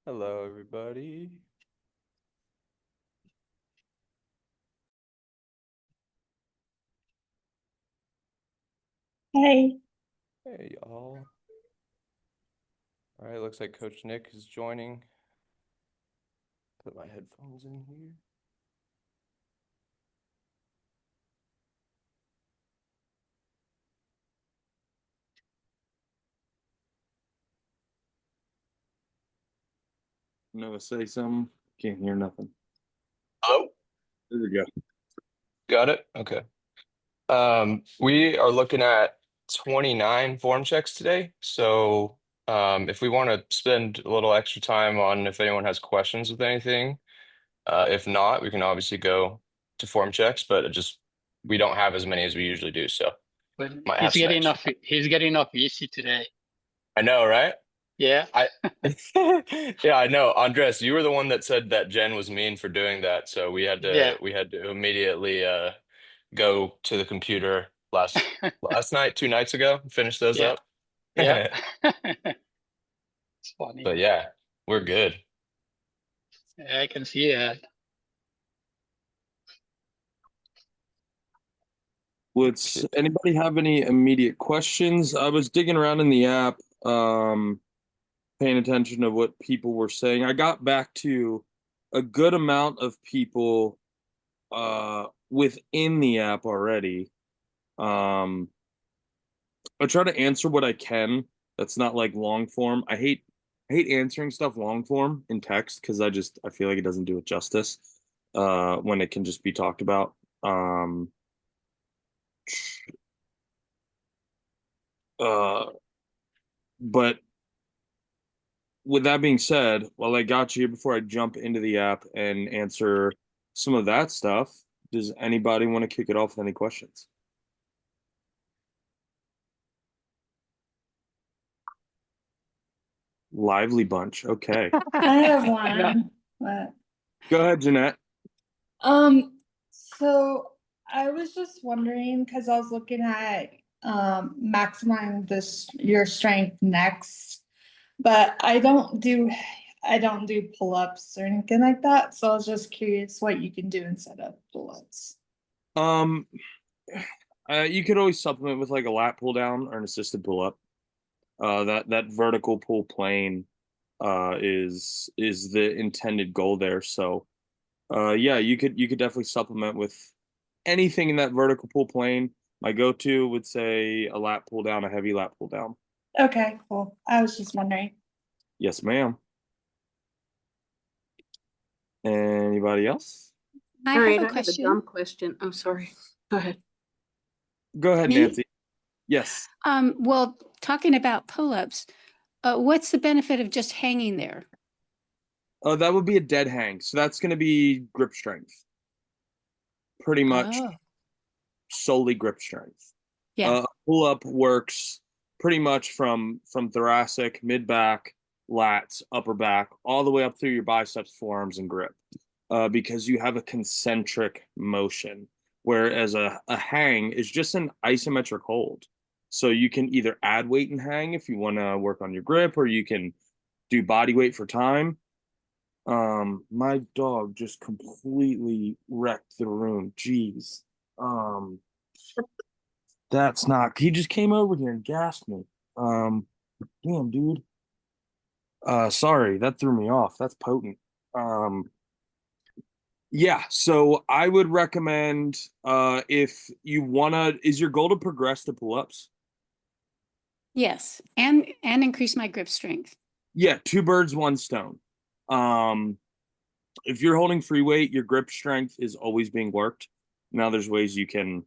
Hello, everybody. Hey. Hey, y'all. All right, looks like Coach Nic is joining. Put my headphones in here. I'm gonna say something. Can't hear nothing. Hello? There we go. Got it? Okay. We are looking at 29 form checks today. So if we want to spend a little extra time on if anyone has questions with anything, if not, we can obviously go to form checks, but we don't have as many as we usually do. So But might have some extra. he's getting off easy today. I know, right? Yeah. Yeah, I know. Andreas, you were the one that said that Jen was mean for doing that, so we had Yeah. to immediately go to the computer last night, 2 nights ago, finish those Yeah. up. Yeah. It's funny. But yeah, we're good. Yeah, I can see that. Would anybody have any immediate questions? I was digging around in the app, paying attention to what people were saying. I got back to a good amount of people within the app already. I try to answer what I can. That's not like long form. I hate answering stuff long form in text because I feel like it doesn't do it justice when it can just be talked about. Uh, but with that being said, while I got you here before I jump into the app and answer some of that stuff, does anybody want to kick it off with any questions? Lively bunch. Okay. I have one. But, Go ahead, Jeanette. so I was just wondering because I was looking at maximizing your strength next, but I don't do pull-ups or anything like that. So I was just curious what you can do instead of pull-ups. Um, you could always supplement with like a lat pull down or an assisted pull up. That vertical pull plane is the intended goal there. So yeah, you could definitely supplement with anything in that vertical pull plane. My go-to would say a lat pull down, a heavy lat pull down. Okay, cool. I was just wondering. Yes, ma'am. Anybody else? I have a question. I have a dumb question. I'm sorry. Go ahead. Go ahead, Me? Nancy. Yes. Well, talking about pull-ups, what's the benefit of just hanging there? That would be a dead hang. So that's going to be grip strength. Pretty much Oh, solely grip strength. yeah. Pull up works pretty much from thoracic, mid back, lats, upper back, all the way up through your biceps, forearms, and grip. Because you have a concentric motion, whereas a hang is just an isometric hold. So you can either add weight and hang if you want to work on your grip, or you can do body weight for time. My dog just completely wrecked the room. Jeez. Um, that's not. He just came over here and gassed me. Damn, dude. Sorry, that threw me off. That's potent. Yeah, so I would recommend if you wanna, is your goal to progress to pull-ups? Yes, and increase my grip strength. Yeah, two birds, one stone. Um, if you're holding free weight, your grip strength is always being worked. Now there's ways you can,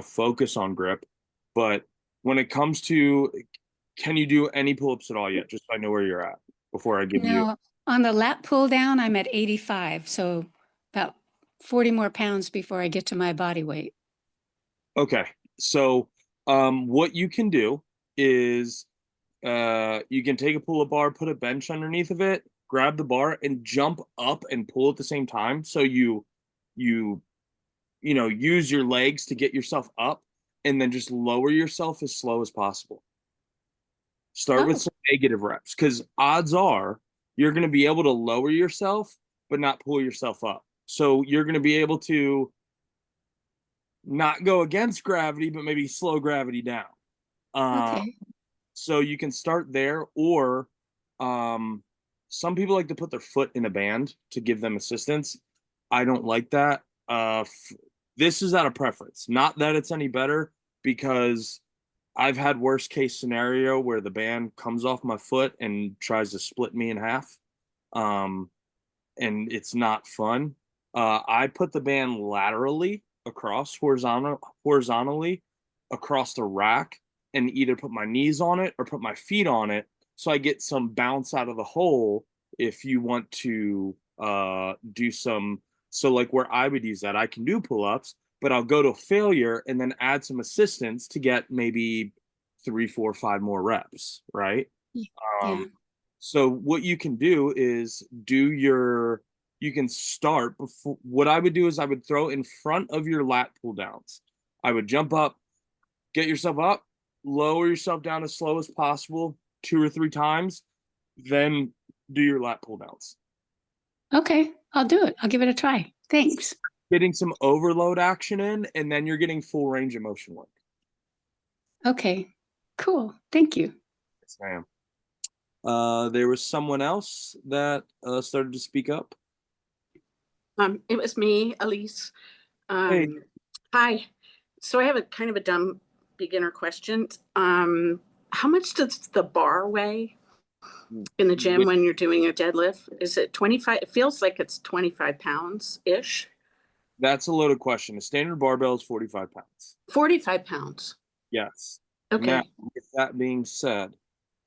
focus on grip, but when it comes to, can you do any pull-ups at all yet? Just so I know where you're at before I give you. No, on the lat pull down, I'm at 85, so about 40 more pounds before I get to my body weight. Okay, so what you can do is you can take a pull-up bar, put a bench underneath of it, grab the bar, and jump up and pull at the same time. So you use your legs to get yourself up, and then just lower yourself as slow as possible. Start with some negative reps, because odds are you're going to be able to lower yourself, but not pull yourself up. So you're going to be able to not go against gravity, but maybe slow gravity down. Okay. So you can start there, or some people like to put their foot in a band to give them assistance. I don't like that. This is out of preference. Not that it's any better, because I've had worst case scenario where the band comes off my foot and tries to split me in half. And it's not fun. I put the band laterally across, horizontally across the rack, and either put my knees on it or put my feet on it, so I get some bounce out of the hole if you want to do some. So like where I would use that, I can do pull-ups, but I'll go to failure and then add some assistance to get maybe 3, 4, 5 more reps, right? Yeah. So what you can do is you can start before. What I would do is I would throw in front of your lat pull downs. I would jump up, get yourself up, lower yourself down as slow as possible, 2 or 3 times, then do your lat pull downs. Okay, I'll do it. I'll give it a try. Thanks. Getting some overload action in, and then you're getting full range of motion work. Okay, cool. Thank you. Yes, ma'am. There was someone else that started to speak up. It was me, Elise. Hey. Hi. So I have a kind of a dumb beginner question. How much does the bar weigh in the gym when you're doing a deadlift? Is it 25? It feels like it's 25 pounds-ish. That's a loaded question. A standard barbell is 45 pounds. 45 pounds. Yes. Okay. Now, with that being said,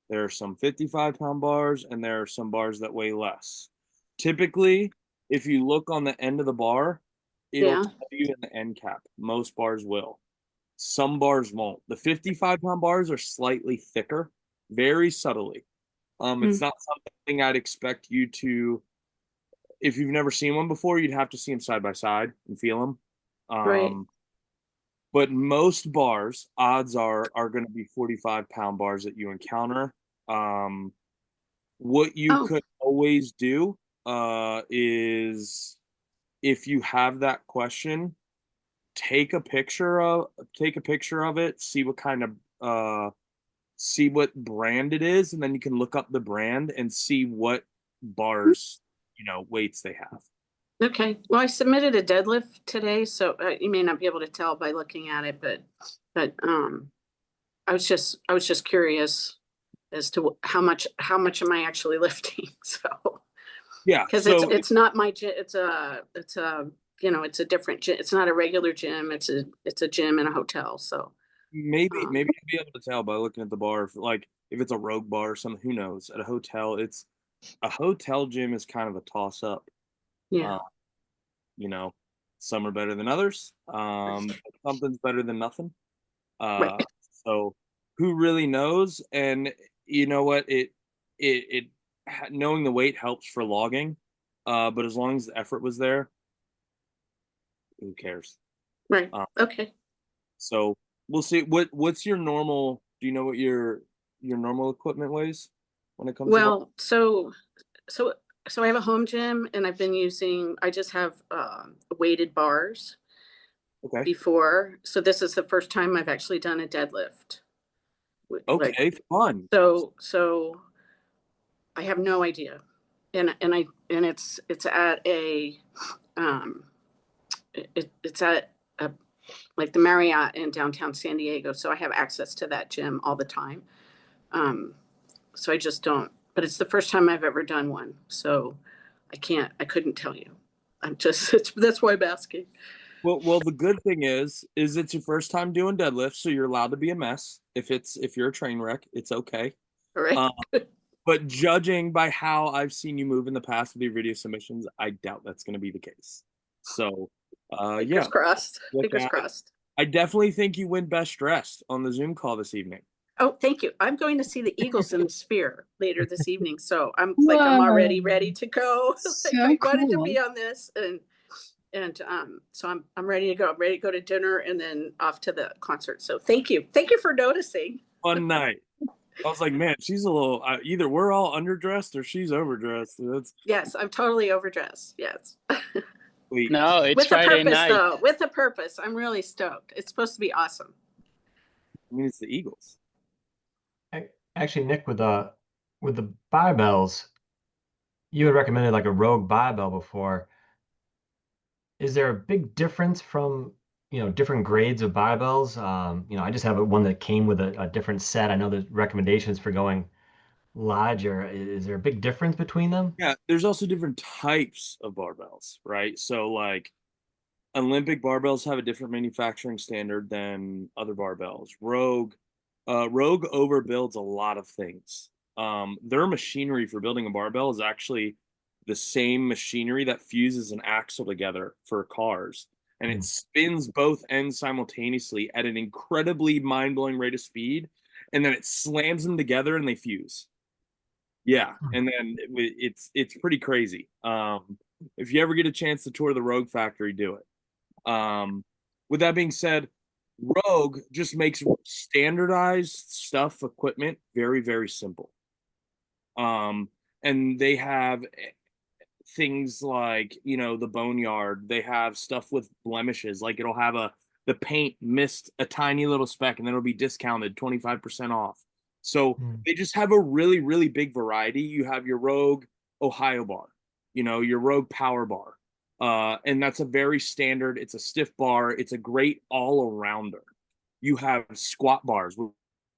there are some 55-pound bars, and there are some bars that weigh less. Typically, if you look on the end of the bar, it'll tell you in the end cap. Most bars will. Some bars won't. The 55-pound bars are slightly thicker, very subtly. It's not something I'd expect you to. If you've never seen one before, you'd have to see them side by side and feel them. Right. But most bars, odds are going to be 45-pound bars that you encounter. What you could always do is, if you have that question, take a picture of it, see what brand it is, and then you can look up the brand and see what bars, weights they have. Okay. Well, I submitted a deadlift today, so you may not be able to tell by looking at it, but I was just curious as to how much am I actually lifting? So yeah, because it's not my gym. It's a different gym. It's not a regular gym. It's a gym in a hotel. So maybe you'll be able to tell by looking at the bar. If it's a rogue bar or something, who knows? At a hotel gym is kind of a toss up. Yeah. Some are better than others. Something's better than nothing. Right. So who really knows? And you know what? It knowing the weight helps for logging. But as long as the effort was there, who cares? Right. Okay. So we'll see. What's your normal? Do you know what your normal equipment weighs when it comes? Well, so I have a home gym, and I just have weighted bars. Okay. Before, so this is the first time I've actually done a deadlift. Okay, fun. So I have no idea, and it's at a it's at a, like the Marriott in downtown San Diego, so I have access to that gym all the time. So I just don't. But it's the first time I've ever done one, so I couldn't tell you. That's why I'm asking. Well, the good thing is it's your first time doing deadlifts, so you're allowed to be a mess. If you're a train wreck, it's okay. All right. But judging by how I've seen you move in the past with your video submissions, I doubt that's going to be the case. So, Fingers crossed. Fingers crossed. I definitely think you win best dressed on the Zoom call this evening. Oh, thank you. I'm going to see the Eagles in the Sphere later this evening, so I'm already ready to go. I wanted to be on this, and so I'm ready to go. I'm ready to go to dinner and then off to the concert. So thank you for noticing. Fun night. I was like, man, she's a little, either we're all underdressed or she's overdressed. That's Yes, I'm totally overdressed. Yes. sweet. No, it's With a Friday purpose, night. though. With a purpose. I'm really stoked. It's supposed to be awesome. I mean, it's the Eagles. Actually, Nick, with the barbells, you had recommended like a Rogue barbell before. Is there a big difference from, different grades of barbells? I just have one that came with a different set. I know there's recommendations for going larger. Is there a big difference between them? Yeah, there's also different types of barbells, right? So like Olympic barbells have a different manufacturing standard than other barbells. Rogue overbuilds a lot of things. Their machinery for building a barbell is actually the same machinery that fuses an axle together for cars. And it spins both ends simultaneously at an incredibly mind-blowing rate of speed. And then it slams them together and they fuse. Yeah. And then it's pretty crazy. If you ever get a chance to tour the Rogue factory, do it. With that being said, Rogue just makes standardized stuff, equipment, very, very simple. And they have things like, the boneyard. They have stuff with blemishes, like it'll have the paint missed a tiny little speck and then it'll be discounted 25% off. So they just have a really, really big variety. You have your Rogue Ohio bar, your Rogue power bar. And that's a very standard, it's a stiff bar. It's a great all-arounder. You have squat bars,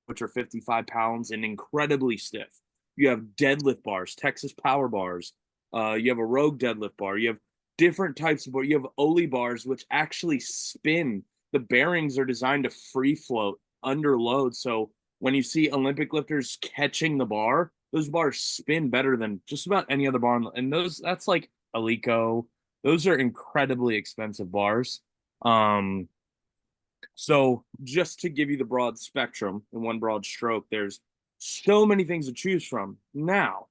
which are 55 pounds and incredibly stiff. You have deadlift bars, Texas power bars. You have a Rogue deadlift bar. You have different types of bars. You have Oli bars, which actually spin. The bearings are designed to free float under load. So when you see Olympic lifters catching the bar, those bars spin better than just about any other bar. And that's like Alico. Those are incredibly expensive bars. So just to give you the broad spectrum in one broad stroke, there's so many things to choose from. Now,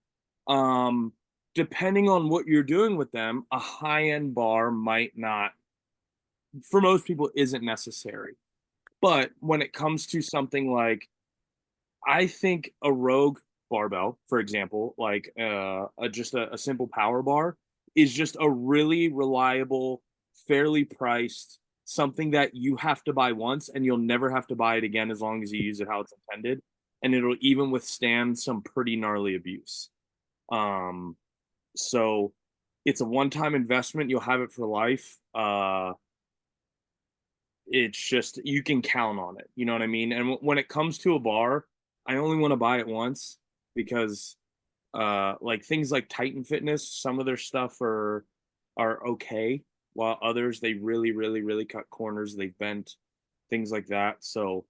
depending on what you're doing with them, a high-end bar might not, for most people, isn't necessary. But when it comes to something like, I think a Rogue barbell, for example, like just a simple power bar, is just a really reliable, fairly priced, something that you have to buy once and you'll never have to buy it again as long as you use it how it's intended. And it'll even withstand some pretty gnarly abuse. So it's a one-time investment. You'll have it for life. It's just, you can count on it. You know what I mean? And when it comes to a bar, I only want to buy it once because like things like Titan Fitness, some of their stuff are okay, while others, they really, really, really cut corners. They've bent, things like that. So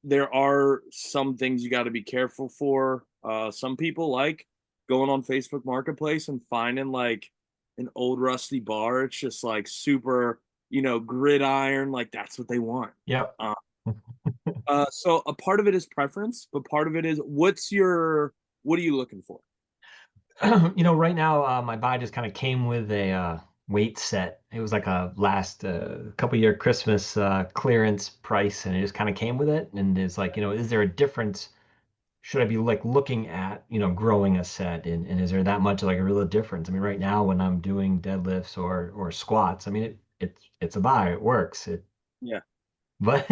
there are some things you got to be careful for. Some people like going on Facebook Marketplace and finding like an old rusty bar. It's just like super, gridiron, like that's what they want. Yep. So a part of it is preference, but part of it is what are you looking for? Right now, my buy just kind of came with a weight set. It was like a last couple year Christmas clearance price, and it just kind of came with it. And it's like, is there a difference? Should I be like looking at, growing a set, and is there that much like a real difference? I mean, right now when I'm doing deadlifts or squats, I mean, it's a buy, it works. Yeah. But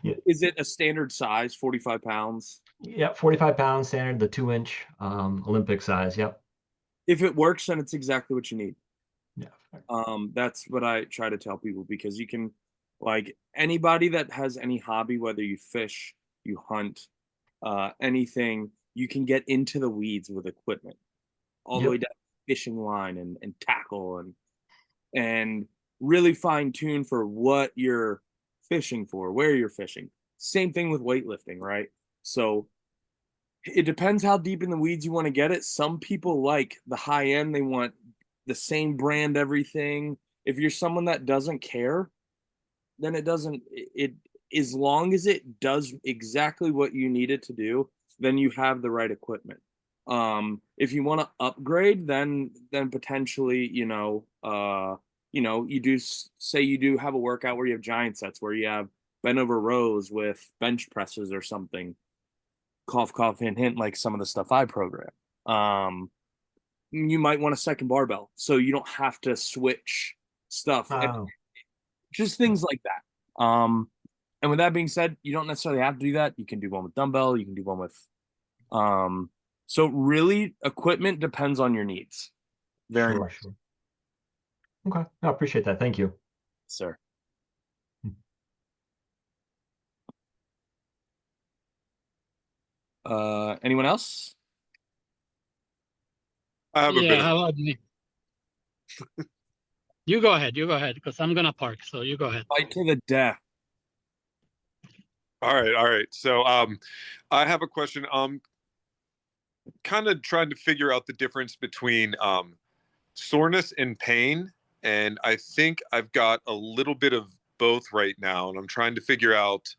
yeah, Is it a standard size, 45 pounds? yeah, 45 pounds standard, the 2-inch Olympic size. Yep. If it works, then it's exactly what you need. Yeah. That's what I try to tell people, because you can, like, anybody that has any hobby, whether you fish, you hunt, anything, you can get into the weeds with equipment, all the way down to fishing line and tackle and really fine tune for what you're fishing for, where you're fishing. Same thing with weightlifting, right? So it depends how deep in the weeds you want to get it. Some people like the high end, they want the same brand everything. If you're someone that doesn't care, then it as long as it does exactly what you need it to do, then you have the right equipment. If you want to upgrade, then potentially, you do have a workout where you have giant sets, where you have bent over rows with bench presses or something. cough, cough, hint, hint, like some of the stuff I program. You might want a second barbell so you don't have to switch stuff. And Oh, just things like that. And with that being said, you don't necessarily have to do that. You can do one with dumbbell, you can do one with so really equipment depends on your needs. Very sure, much, sure. Okay, I appreciate that. Thank you. sir. Anyone else? I have a bit Yeah, of how about me? You go ahead, because I'm gonna park, so you go ahead. Fight to the death. all right. So I have a question. Kind of trying to figure out the difference between soreness and pain. And I think I've got a little bit of both right now. And I'm trying to figure out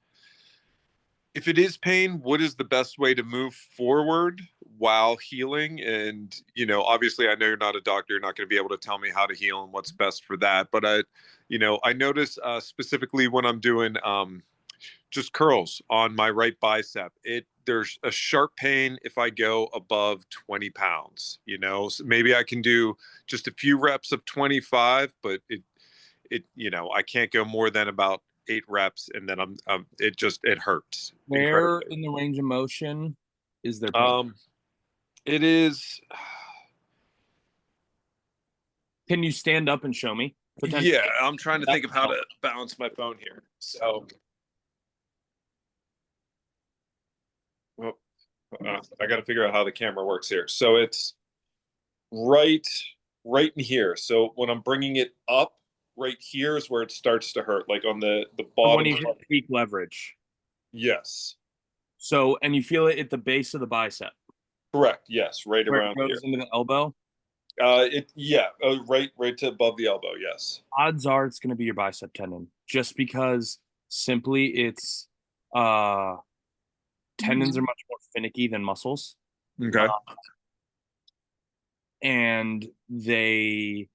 if it is pain, what is the best way to move forward while healing? And, obviously I know you're not a doctor, you're not going to be able to tell me how to heal and what's best for that. But I notice specifically when I'm doing just curls on my right bicep, there's a sharp pain if I go above 20 pounds. So maybe I can do just a few reps of 25, but I can't go more than about 8 reps, and then it hurts Where incredibly. in the range of motion is there pain? It is. Can you stand up and show me? Potentially. Yeah, I'm trying to think of how to balance my phone here. So, well, I got to figure out how the camera works here. So it's right in here. So when I'm bringing it up, right here is where it starts to hurt, like on the bottom. When you hit peak leverage. Yes. So, and you feel it at the base of the bicep. Correct. Yes, right Where around it goes into the elbow. Right to above the elbow. Yes. Odds are it's going to be your bicep tendon, just because simply it's tendons are much more finicky than muscles. Okay. And they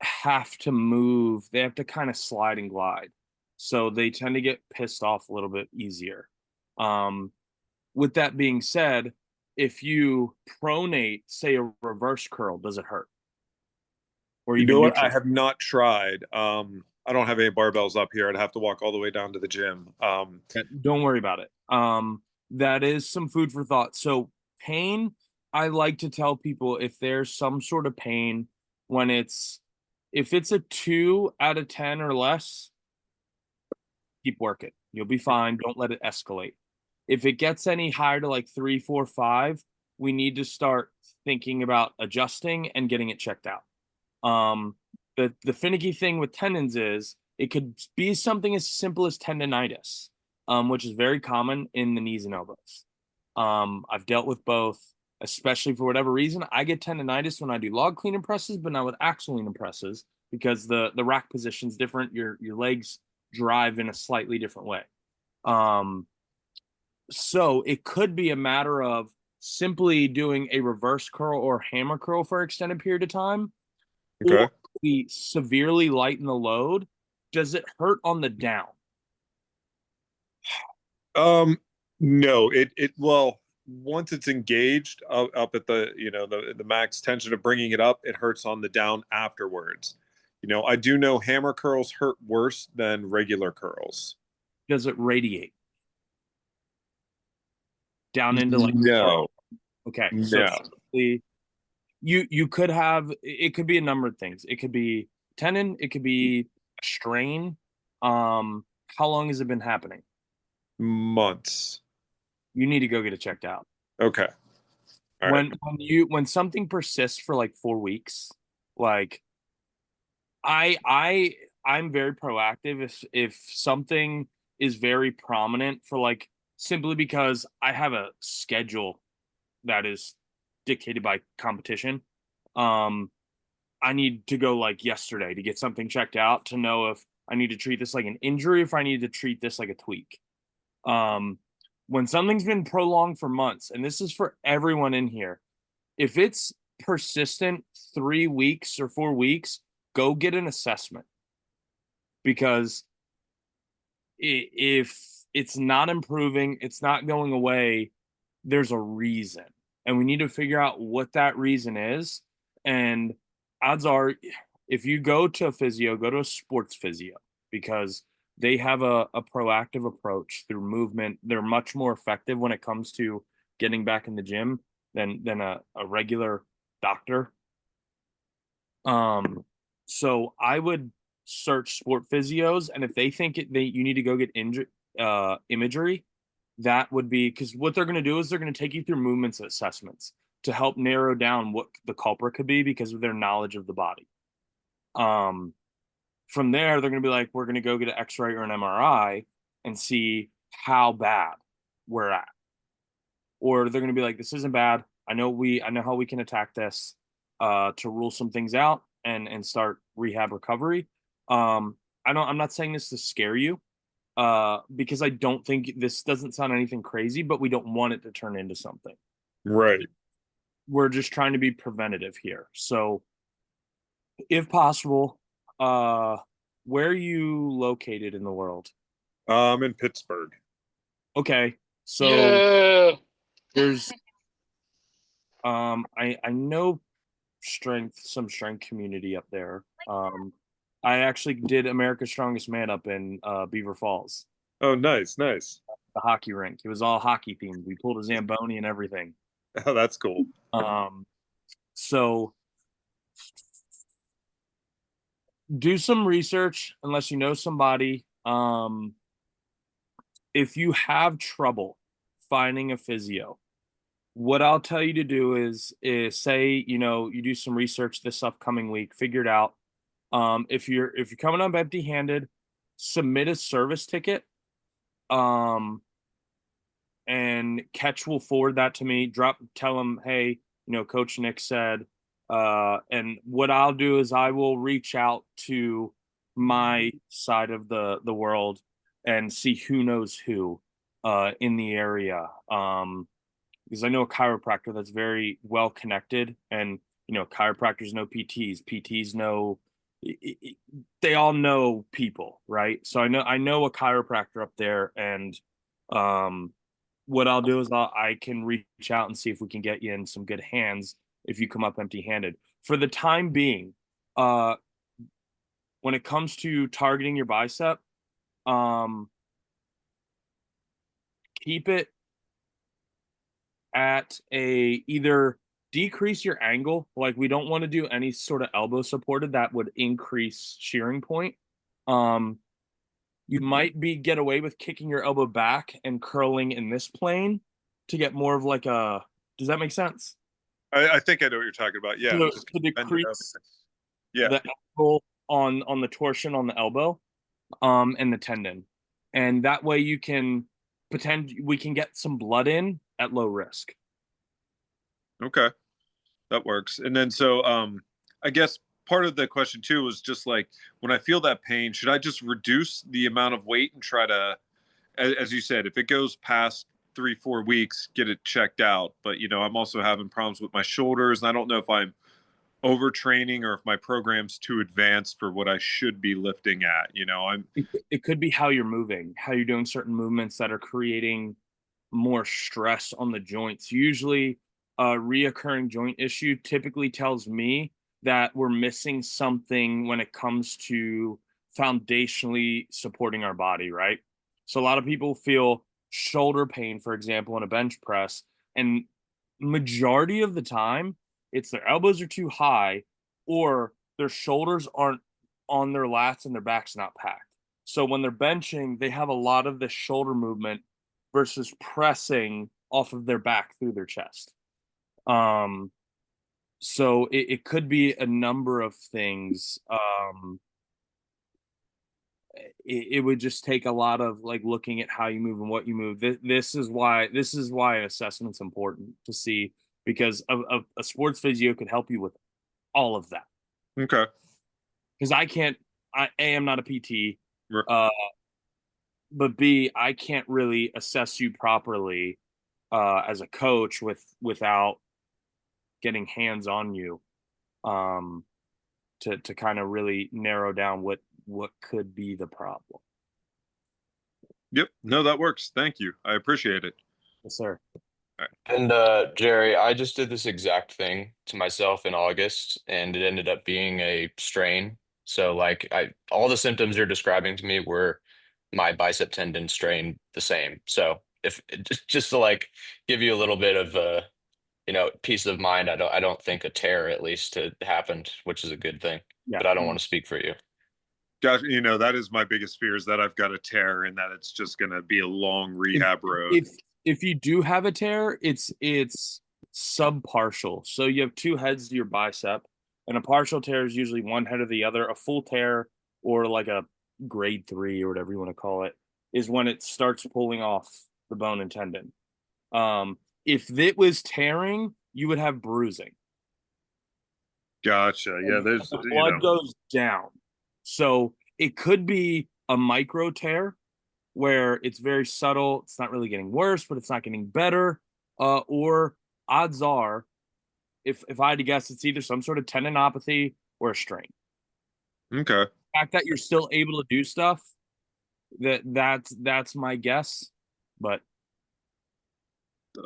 have to move. They have to kind of slide and glide. So they tend to get pissed off a little bit easier. With that being said, if you pronate, say a reverse curl, does it hurt? Or You even know what? neutral? I have not tried. I don't have any barbells up here. I'd have to walk all the way down to the gym. Don't worry about it. That is some food for thought. So pain, I like to tell people if there's some sort of pain if it's a 2 out of 10 or less, keep working. You'll be fine. Don't let it escalate. If it gets any higher to like 3, 4, 5, we need to start thinking about adjusting and getting it checked out. The finicky thing with tendons is it could be something as simple as tendonitis, which is very common in the knees and elbows. I've dealt with both, especially for whatever reason. I get tendonitis when I do log clean and presses, but not with axle lean and presses because the rack position is different. Your legs drive in a slightly different way. So it could be a matter of simply doing a reverse curl or hammer curl for an extended period of time. Okay. Or we severely lighten the load. Does it hurt on the down? No, well, once it's engaged up at the the max tension of bringing it up, it hurts on the down afterwards. I do know hammer curls hurt worse than regular curls. Does it radiate down into like no? Okay, No. so you could have, it could be a number of things. It could be tendon, it could be a strain. How long has it been happening? Months. You need to go get it checked out. Okay. All right. When something persists for like 4 weeks, like I'm very proactive if something is very prominent for like simply because I have a schedule that is dictated by competition. I need to go like yesterday to get something checked out to know if I need to treat this like an injury, if I need to treat this like a tweak. When something's been prolonged for months, and this is for everyone in here, if it's persistent 3 weeks or 4 weeks, go get an assessment. Because if it's not improving, it's not going away. There's a reason, and we need to figure out what that reason is. And odds are, if you go to a physio, go to a sports physio, because they have a proactive approach through movement. They're much more effective when it comes to getting back in the gym than a regular doctor. So I would search sport physios, and if they think you need to go get imagery, that would be, because what they're going to do is they're going to take you through movements assessments to help narrow down what the culprit could be because of their knowledge of the body. From there, they're going to be like, we're going to go get an X-ray or an MRI and see how bad we're at. Or they're going to be like, this isn't bad. I know how we can attack this to rule some things out and start rehab recovery. I'm not saying this to scare you, because I don't think this doesn't sound anything crazy, but we don't want it to turn into something. Right. We're just trying to be preventative here. So if possible, where are you located in the world? I'm in Pittsburgh. Okay. So Yeah. there's I know some strength community up there. I actually did America's Strongest Man up in Beaver Falls, Oh, nice, nice. the hockey rink. It was all hockey themed. We pulled a Zamboni and everything. Oh, that's cool. So do some research unless you know somebody. If you have trouble finding a physio, what I'll tell you to do is say, you do some research this upcoming week, figure it out. If you're coming up empty-handed, submit a service ticket. And Catch will forward that to me. Tell them, hey, Coach Nic said, and what I'll do is I will reach out to my side of the world and see who knows who in the area. Because I know a chiropractor that's very well connected, and chiropractors know PTs know, they all know people, right? So I know a chiropractor up there, and what I'll do is I can reach out and see if we can get you in some good hands if you come up empty-handed. For the time being, when it comes to targeting your bicep, keep it at either decrease your angle. Like, we don't want to do any sort of elbow supported that would increase shearing point. You might get away with kicking your elbow back and curling in this plane to get more of like does that make sense? I think I know what you're talking about. Yeah. To decrease the angle on the torsion on the elbow, and the tendon. And that way we can get some blood in at low risk. Okay. That works. And then I guess part of the question too was just like, when I feel that pain, should I just reduce the amount of weight and try to, as you said, if it goes past 3-4 weeks, get it checked out? But I'm also having problems with my shoulders, and I don't know if I'm overtraining or if my program's too advanced for what I should be lifting at. It could be how you're moving, how you're doing certain movements that are creating more stress on the joints. Usually a reoccurring joint issue typically tells me that we're missing something when it comes to foundationally supporting our body, right? So a lot of people feel shoulder pain, for example, in a bench press, and majority of the time it's their elbows are too high or their shoulders aren't on their lats and their back's not packed. So when they're benching, they have a lot of the shoulder movement versus pressing off of their back through their chest. So it could be a number of things. It would just take a lot of looking at how you move and what you move. This is why an assessment's important to see, because a sports physio could help you with all of that. Okay. Because I am not a PT, Right. but B, I can't really assess you properly as a coach without getting hands on you, to kind of really narrow down what could be the problem. Yep. No, that works. Thank you. I appreciate it. Yes, sir. And Jerry, I just did this exact thing to myself in August, and it ended up being a strain. So like all the symptoms you're describing to me were my bicep tendon strain the same. So if just to like give you a little bit of peace of mind, I don't think a tear at least had happened, which is a good thing. Yeah. But I don't want to speak for you. Gosh, that is my biggest fear, is that I've got a tear and that it's just going to be a long rehab road. If you do have a tear, it's subpartial. So you have two heads to your bicep, and a partial tear is usually one head or the other. A full tear, or like a grade 3 or whatever you want to call it, is when it starts pulling off the bone and tendon. If it was tearing, you would have bruising. Gotcha. Yeah, there's the blood goes down. So it could be a micro tear where it's very subtle. It's not really getting worse, but it's not getting better. Or odds are, if I had to guess, it's either some sort of tendinopathy or a strain. Okay. The fact that you're still able to do stuff, that's my guess. But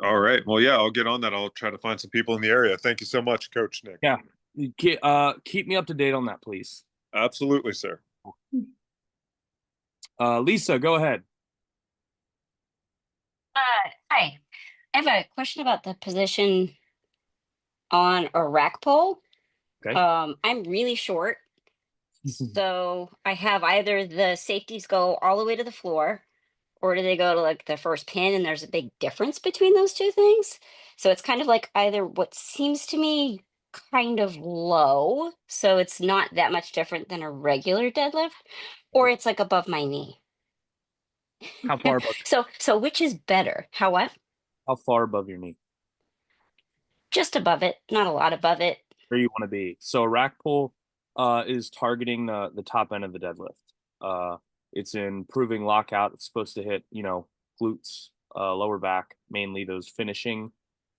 all right. Well, yeah, I'll get on that. I'll try to find some people in the area. Thank you so much, Coach Nic. yeah, keep me up to date on that, please. Absolutely, sir. Lisa, go ahead. Hi. I have a question about the position on a rack pole. Okay. I'm really short, so I have either the safeties go all the way to the floor, or do they go to like the first pin, and there's a big difference between those two things. So it's kind of like either what seems to me kind of low, so it's not that much different than a regular deadlift, or it's like above my knee. How far above? So which is better? How Far above your knee? just above it, not a lot above it. Where you want to be. So a rack pull is targeting the top end of the deadlift. It's improving lockout. It's supposed to hit, glutes, lower back, mainly those finishing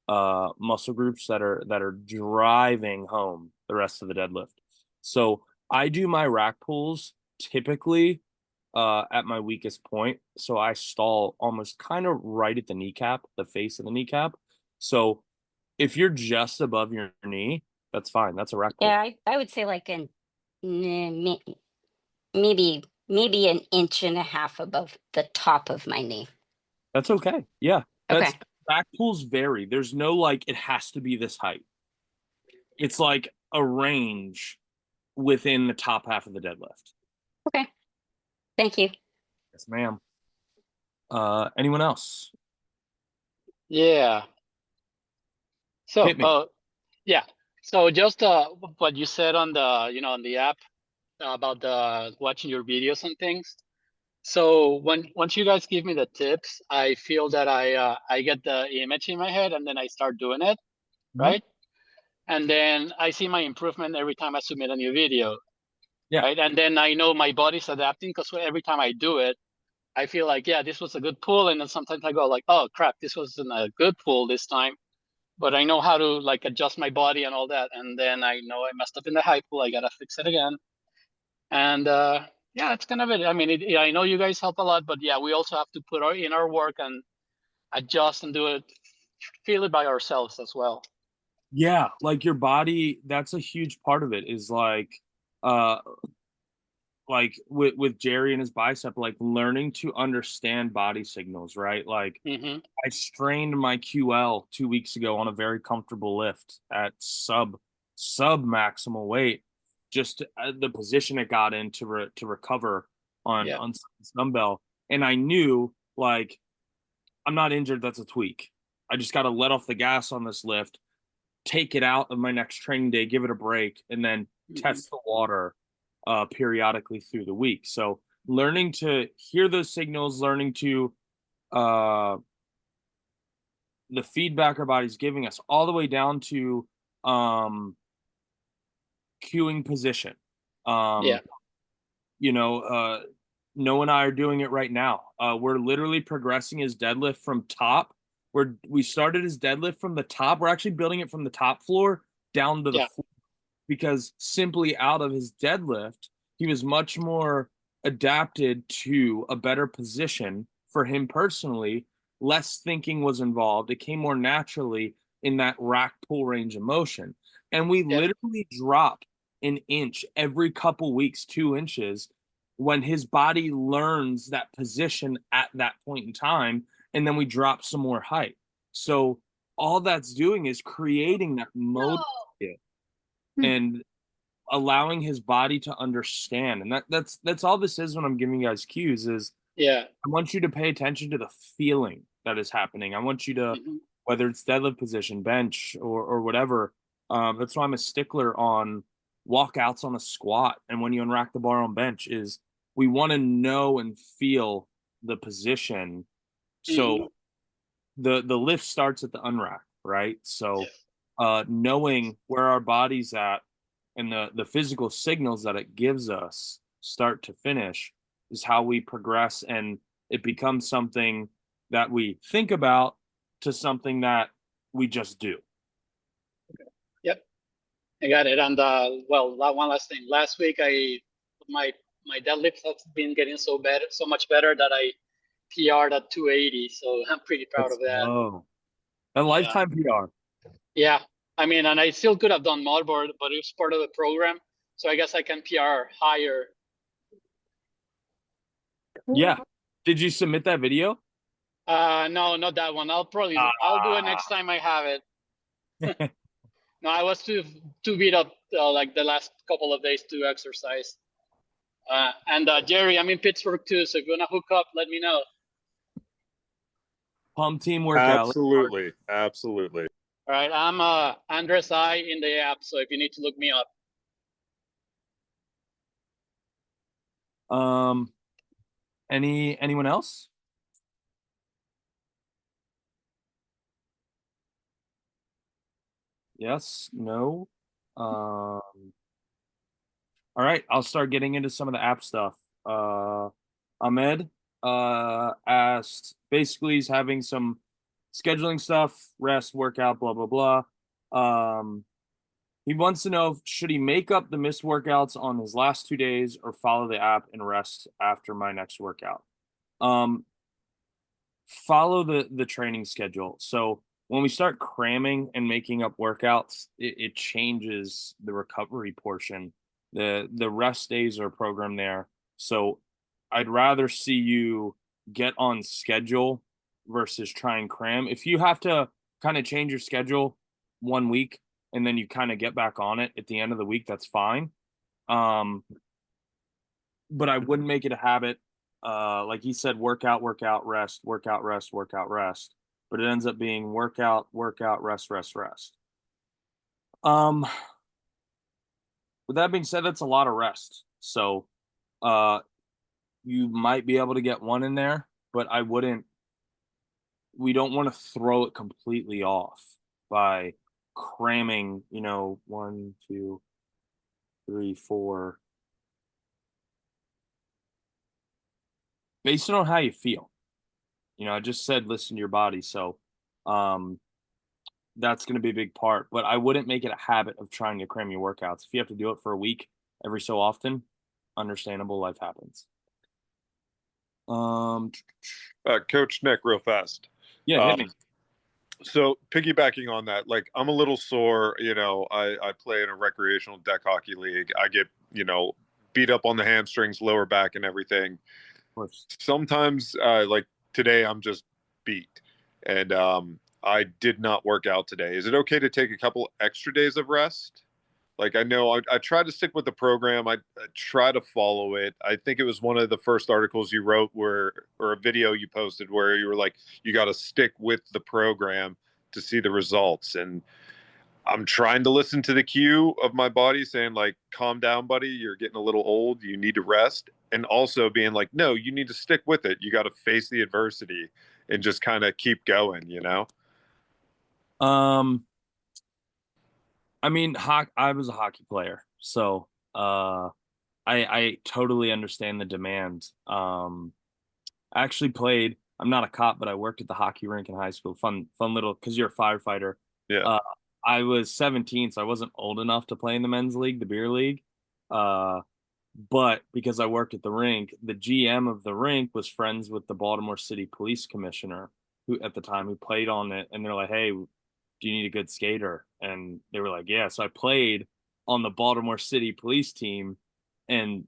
muscle groups that are driving home the rest of the deadlift. So I do my rack pulls typically at my weakest point. So I stall almost kind of right at the kneecap, the face of the kneecap. So if you're just above your knee, that's fine. That's a rack pull. Yeah, I would say like maybe an inch and a half above the top of my knee. That's okay. Yeah. Okay. Rack pulls vary. There's no like it has to be this height. It's like a range within the top half of the deadlift. Okay. Thank you. Yes, ma'am. Anyone else? Yeah. So, Hit me. yeah. So just what you said on the on the app about the watching your videos and things. So once you guys give me the tips, I feel that I get the image in my head and then I start doing it, right? And then I see my improvement every time I submit a new video. Yeah. Right. And then I know my body's adapting because every time I do it, I feel like, yeah, this was a good pull. And then sometimes I go like, oh crap, this wasn't a good pull this time. But I know how to like adjust my body and all that. And then I know I messed up in the high pull. I gotta fix it again. And yeah, that's kind of it. I mean, I know you guys help a lot, but yeah, we also have to put in our work and adjust and do it, feel it by ourselves as well. Yeah, like your body, that's a huge part of it, is like with Jerry and his bicep, like learning to understand body signals, right? Like I strained my QL 2 weeks ago on a very comfortable lift at sub maximal weight, just the position it got in to recover on dumbbell. And I knew like, I'm not injured. That's a tweak. I just got to let off the gas on this lift, take it out of my next training day, give it a break, and then test the water periodically through the week. So learning to hear those signals, learning to the feedback our body's giving us, all the way down to cueing position. Noah and I are doing it right now. We're literally progressing his deadlift from top. We started his deadlift from the top. We're actually building it from the top floor down to the floor, because simply out of his deadlift, he was much more adapted to a better position for him personally, less thinking was involved. It came more naturally in that rack pull range of motion. And we literally drop an inch every couple weeks, 2 inches, when his body learns that position at that point in time. And then we drop some more height. So all that's doing is creating that mode and allowing his body to understand. And that's all this is when I'm giving you guys cues is I want you to pay attention to the feeling that is happening. I want you to, whether it's deadlift position, bench, or whatever. That's why I'm a stickler on walkouts on a squat. And when you unrack the bar on bench is we want to know and feel the position. So the lift starts at the unrack, right? So knowing where our body's at and the physical signals that it gives us start to finish is how we progress, and it becomes something that we think about to something that we just do. Yep, I got it. And well, one last thing. Last week, my deadlift has been getting so much better that I PR'd at 280. So I'm pretty proud of that. Oh, a lifetime PR. Yeah, I mean, and I still could have done more, but it was part of the program. So I guess I can PR higher. Yeah. Did you submit that video? No, not that one. I'll do it next time I have it. No, I was too beat up like the last couple of days to exercise. And Jerry, I'm in Pittsburgh too, so if you wanna hook up, let me know. Pump team workout. Absolutely. All right, I'm Andreas in the app, so if you need to look me up. Anyone else? Yes, no. All right, I'll start getting into some of the app stuff. Ahmed asked, basically he's having some scheduling stuff, rest, workout, blah blah blah. He wants to know, should he make up the missed workouts on his last 2 days or follow the app and rest after my next workout? Follow the training schedule. So when we start cramming and making up workouts, it changes the recovery portion. The rest days are programmed there. So I'd rather see you get on schedule versus try and cram. If you have to kind of change your schedule 1 week and then you kind of get back on it at the end of the week, that's fine. But I wouldn't make it a habit. Like he said, workout, rest, workout, rest, workout, rest. But it ends up being workout, rest, rest, rest. With that being said, that's a lot of rest. So you might be able to get one in there, but I wouldn't. We don't want to throw it completely off by cramming, 1, 2, 3, 4. Based on how you feel. I just said listen to your body. So that's going to be a big part. But I wouldn't make it a habit of trying to cram your workouts. If you have to do it for a week every so often, understandable, life happens. Coach Nic, real fast. Yeah, hit me. So piggybacking on that, like I'm a little sore, I play in a recreational deck hockey league. I get, beat up on the hamstrings, lower back and everything. Of course. Sometimes like today I'm just beat and I did not work out today. Is it okay to take a couple extra days of rest? Like I know I try to stick with the program. I try to follow it. I think it was one of the first articles you wrote or a video you posted where you were like, you got to stick with the program to see the results. And I'm trying to listen to the cue of my body saying like, calm down, buddy. You're getting a little old. You need to rest. And also being like, no, you need to stick with it. You got to face the adversity and just kind of keep going, I mean, I was a hockey player, so I totally understand the demand. I actually played. I'm not a cop, but I worked at the hockey rink in high school. Fun little, because you're a firefighter. Yeah. I was 17, so I wasn't old enough to play in the men's league, the beer league. But because I worked at the rink, the GM of the rink was friends with the Baltimore City Police Commissioner, who at the time who played on it. And they're like, "Hey, do you need a good skater?" And they were like, "Yeah." So I played on the Baltimore City Police team, and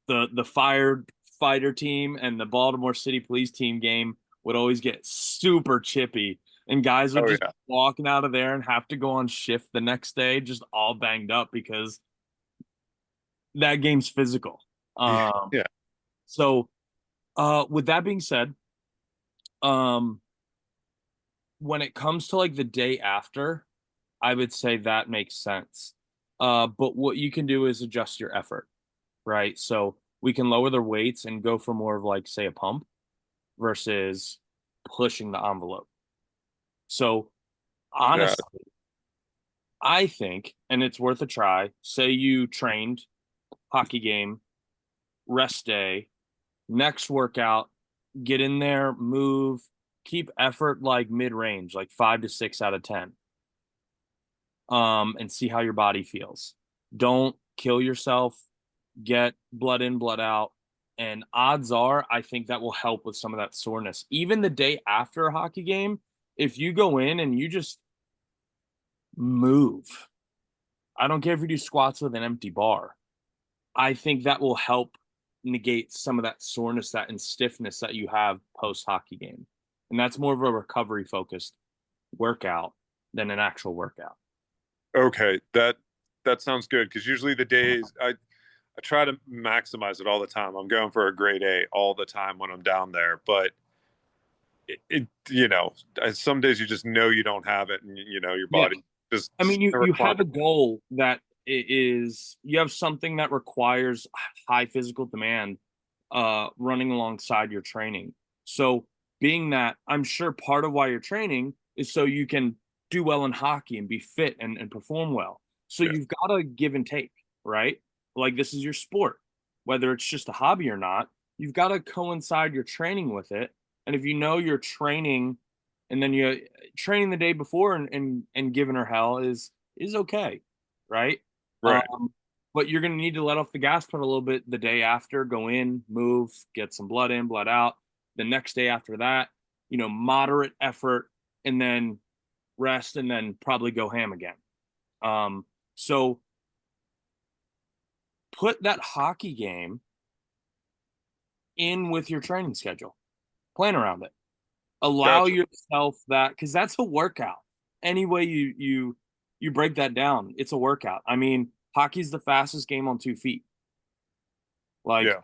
the fighter team and the Baltimore City Police team game would always get super chippy, and guys would Oh just yeah. walking out of there and have to go on shift the next day, just all banged up because that game's physical. Yeah. So, with that being said, um, when it comes to like the day after, I would say that makes sense. But what you can do is adjust your effort, right? So we can lower the weights and go for more of like, say, a pump versus pushing the envelope. So Yeah. honestly, I think, and it's worth a try, say you trained hockey game, rest day, next workout, get in there, move, keep effort like mid-range, like 5 to 6 out of 10. And see how your body feels. Don't kill yourself, get blood in, blood out. And odds are, I think that will help with some of that soreness. Even the day after a hockey game, if you go in and you just move, I don't care if you do squats with an empty bar, I think that will help negate some of that soreness, that and stiffness that you have post hockey game. And that's more of a recovery focused workout than an actual workout. Okay, that sounds good because usually the days I try to maximize it all the time. I'm going for a grade A all the time when I'm down there, but some days you just know you don't have it, and your Yeah. body just. I mean, you have a goal that is you have something that requires high physical demand running alongside your training. So being that, I'm sure part of why you're training is so you can do well in hockey and be fit and perform well. So Yeah. you've got to give and take, right? Like this is your sport, whether it's just a hobby or not, you've got to coincide your training with it. And if you know you're training and then you training the day before and giving her hell is okay, right? Right. But you're going to need to let off the gas pedal a little bit the day after, go in, move, get some blood in, blood out. The next day after that, moderate effort, and then rest, and then probably go ham again. So put that hockey game in with your training schedule, plan around it, allow Gotcha. yourself that, because that's a workout. Any way you break that down, it's a workout. I mean, hockey's the fastest game on 2 feet. Like Yeah.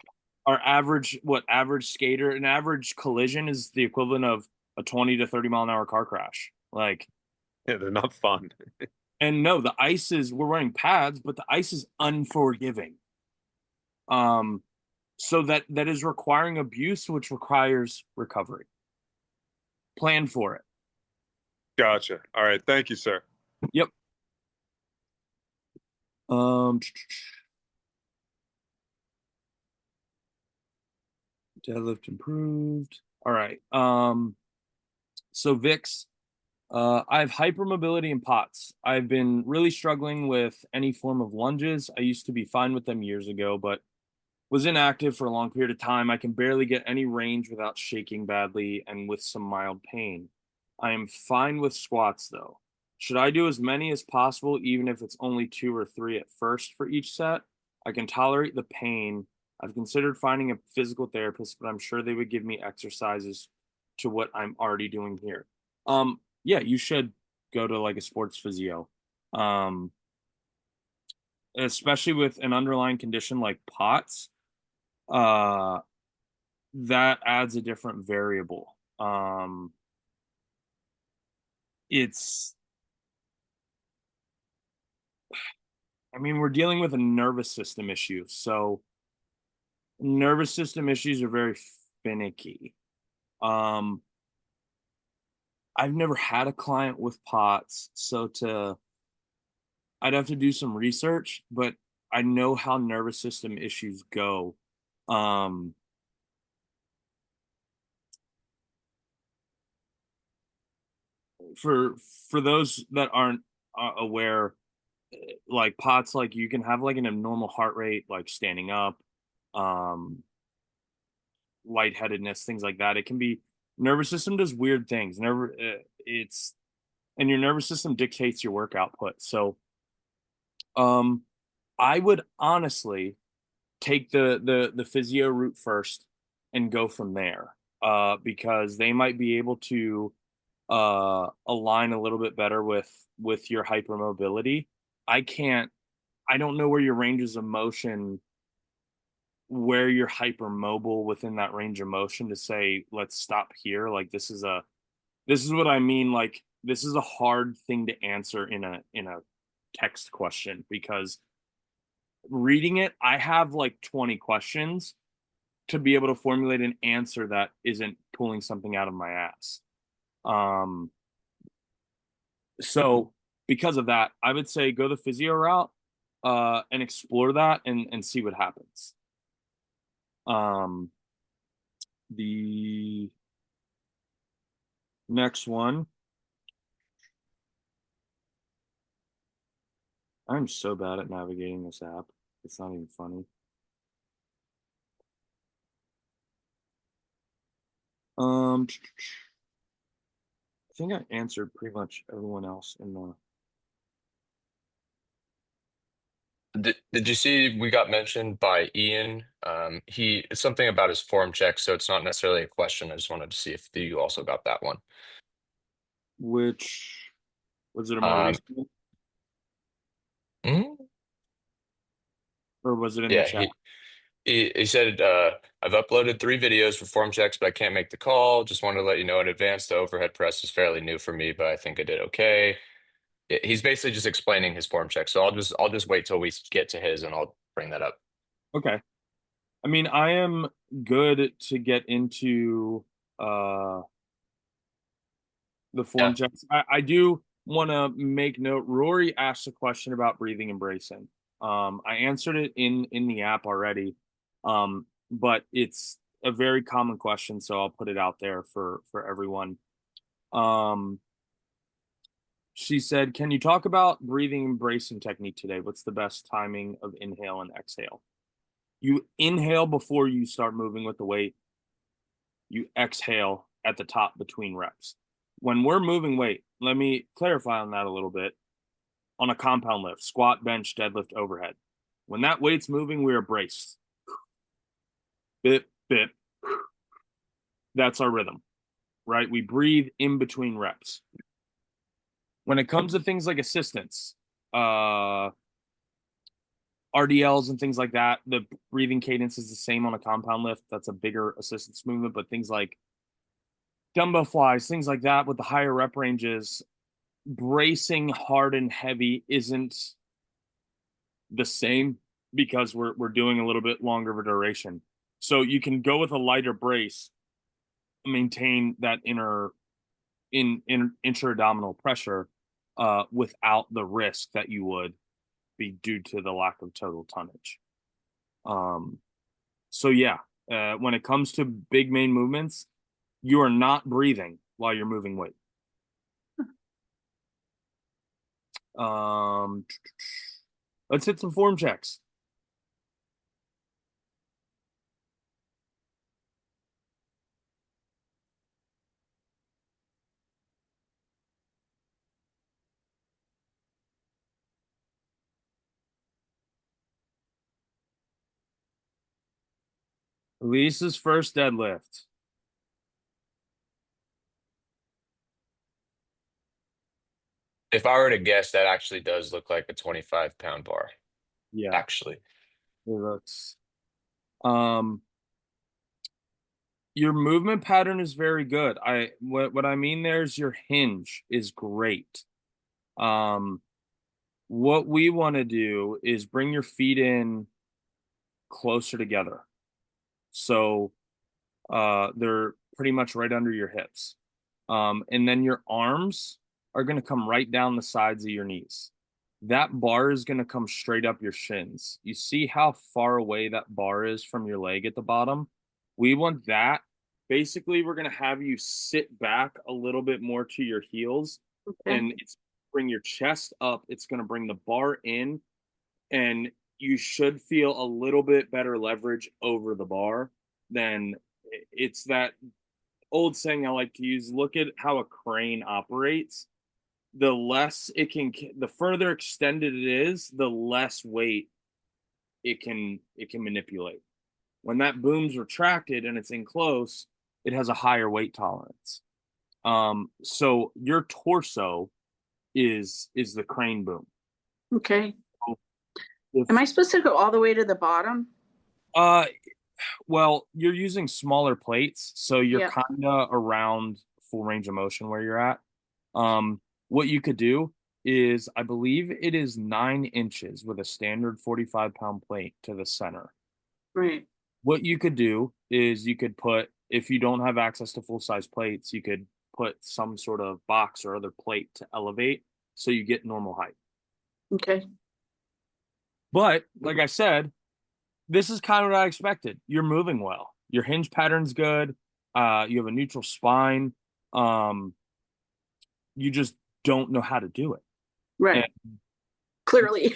our average skater, an average collision is the equivalent of a 20 to 30 mile an hour car crash. Like, Yeah, they're not fun. and no, the ice is, we're wearing pads, but the ice is unforgiving. So that is requiring abuse, which requires recovery. Plan for it. Gotcha. All right. Thank you, sir. Yep. Deadlift improved. All right. So Vix, I have hypermobility in pots. I've been really struggling with any form of lunges. I used to be fine with them years ago, but was inactive for a long period of time. I can barely get any range without shaking badly and with some mild pain. I am fine with squats though. Should I do as many as possible, even if it's only 2 or 3 at first for each set? I can tolerate the pain. I've considered finding a physical therapist, but I'm sure they would give me exercises to what I'm already doing here. Yeah, you should go to like a sports physio. Especially with an underlying condition like POTS, that adds a different variable. We're dealing with a nervous system issue. So nervous system issues are very finicky. I've never had a client with POTS, so I'd have to do some research, but I know how nervous system issues go. For those that aren't aware, like POTS, like you can have like an abnormal heart rate, like standing up, lightheadedness, things like that. It can be nervous system does weird things. And your nervous system dictates your work output. So, I would honestly take the physio route first and go from there, because they might be able to align a little bit better with your hypermobility. I don't know where your ranges of motion, where you're hypermobile within that range of motion to say, let's stop here. Like this is what I mean. Like this is a hard thing to answer in a text question, because reading it, I have like 20 questions to be able to formulate an answer that isn't pulling something out of my ass. So because of that, I would say go the physio route, and explore that and see what happens. The next one. I'm so bad at navigating this app. It's not even funny. I think I answered pretty much everyone else in the. Did you see we got mentioned by Ian? It's something about his form check, so it's not necessarily a question. I just wanted to see if you also got that one. Which was it a more recent one? Mhm. Or was it in the Yeah, chat? he said, I've uploaded 3 videos for form checks, but I can't make the call. Just wanted to let you know in advance the overhead press is fairly new for me, but I think I did okay. He's basically just explaining his form check. So I'll just wait till we get to his and I'll bring that up. Okay. I mean, I am good to get into the form Yeah. checks. I do want to make note. Rory asked a question about breathing and bracing. I answered it in the app already, but it's a very common question, so I'll put it out there for everyone. She said, "Can you talk about breathing and bracing technique today? What's the best timing of inhale and exhale?" You inhale before you start moving with the weight. You exhale at the top between reps. When we're moving weight, let me clarify on that a little bit. On a compound lift, squat, bench, deadlift, overhead. When that weight's moving, we are braced. Bip, bip. That's our rhythm, right? We breathe in between reps. When it comes to things like assistance, RDLs and things like that, the breathing cadence is the same on a compound lift. That's a bigger assistance movement, but things like dumbbell flies, things like that with the higher rep ranges, bracing hard and heavy isn't the same because we're doing a little bit longer of a duration. So you can go with a lighter brace, maintain that intra-abdominal pressure without the risk that you would be due to the lack of total tonnage. So yeah, when it comes to big main movements, you are not breathing while you're moving weight. Let's hit some form checks. Elise's first deadlift. If I were to guess, that actually does look like a 25-pound bar. Yeah, Actually. it looks. Your movement pattern is very good. What I mean there is your hinge is great. What we want to do is bring your feet in closer together. So they're pretty much right under your hips. And then your arms are going to come right down the sides of your knees. That bar is going to come straight up your shins. You see how far away that bar is from your leg at the bottom? We want that. Basically, we're going to have you sit back a little bit more to your heels, Okay. and it's bring your chest up. It's going to bring the bar in, and you should feel a little bit better leverage over the bar than it's that old saying I like to use. Look at how a crane operates. The less it can, the further extended it is, the less weight it can manipulate. When that boom's retracted and it's in close, it has a higher weight tolerance. So your torso is the crane boom. Okay. If, Am I supposed to go all the way to the bottom? well, you're using smaller plates, so you're Yeah. kind of around full range of motion where you're at. What you could do is, I believe it is 9 inches with a standard 45-pound plate to the center. Right. What you could do is you could put, if you don't have access to full-size plates, you could put some sort of box or other plate to elevate so you get normal height. Okay. But like I said, this is kind of what I expected. You're moving well. Your hinge pattern's good. You have a neutral spine. You just don't know how to do it. Right. And, Clearly.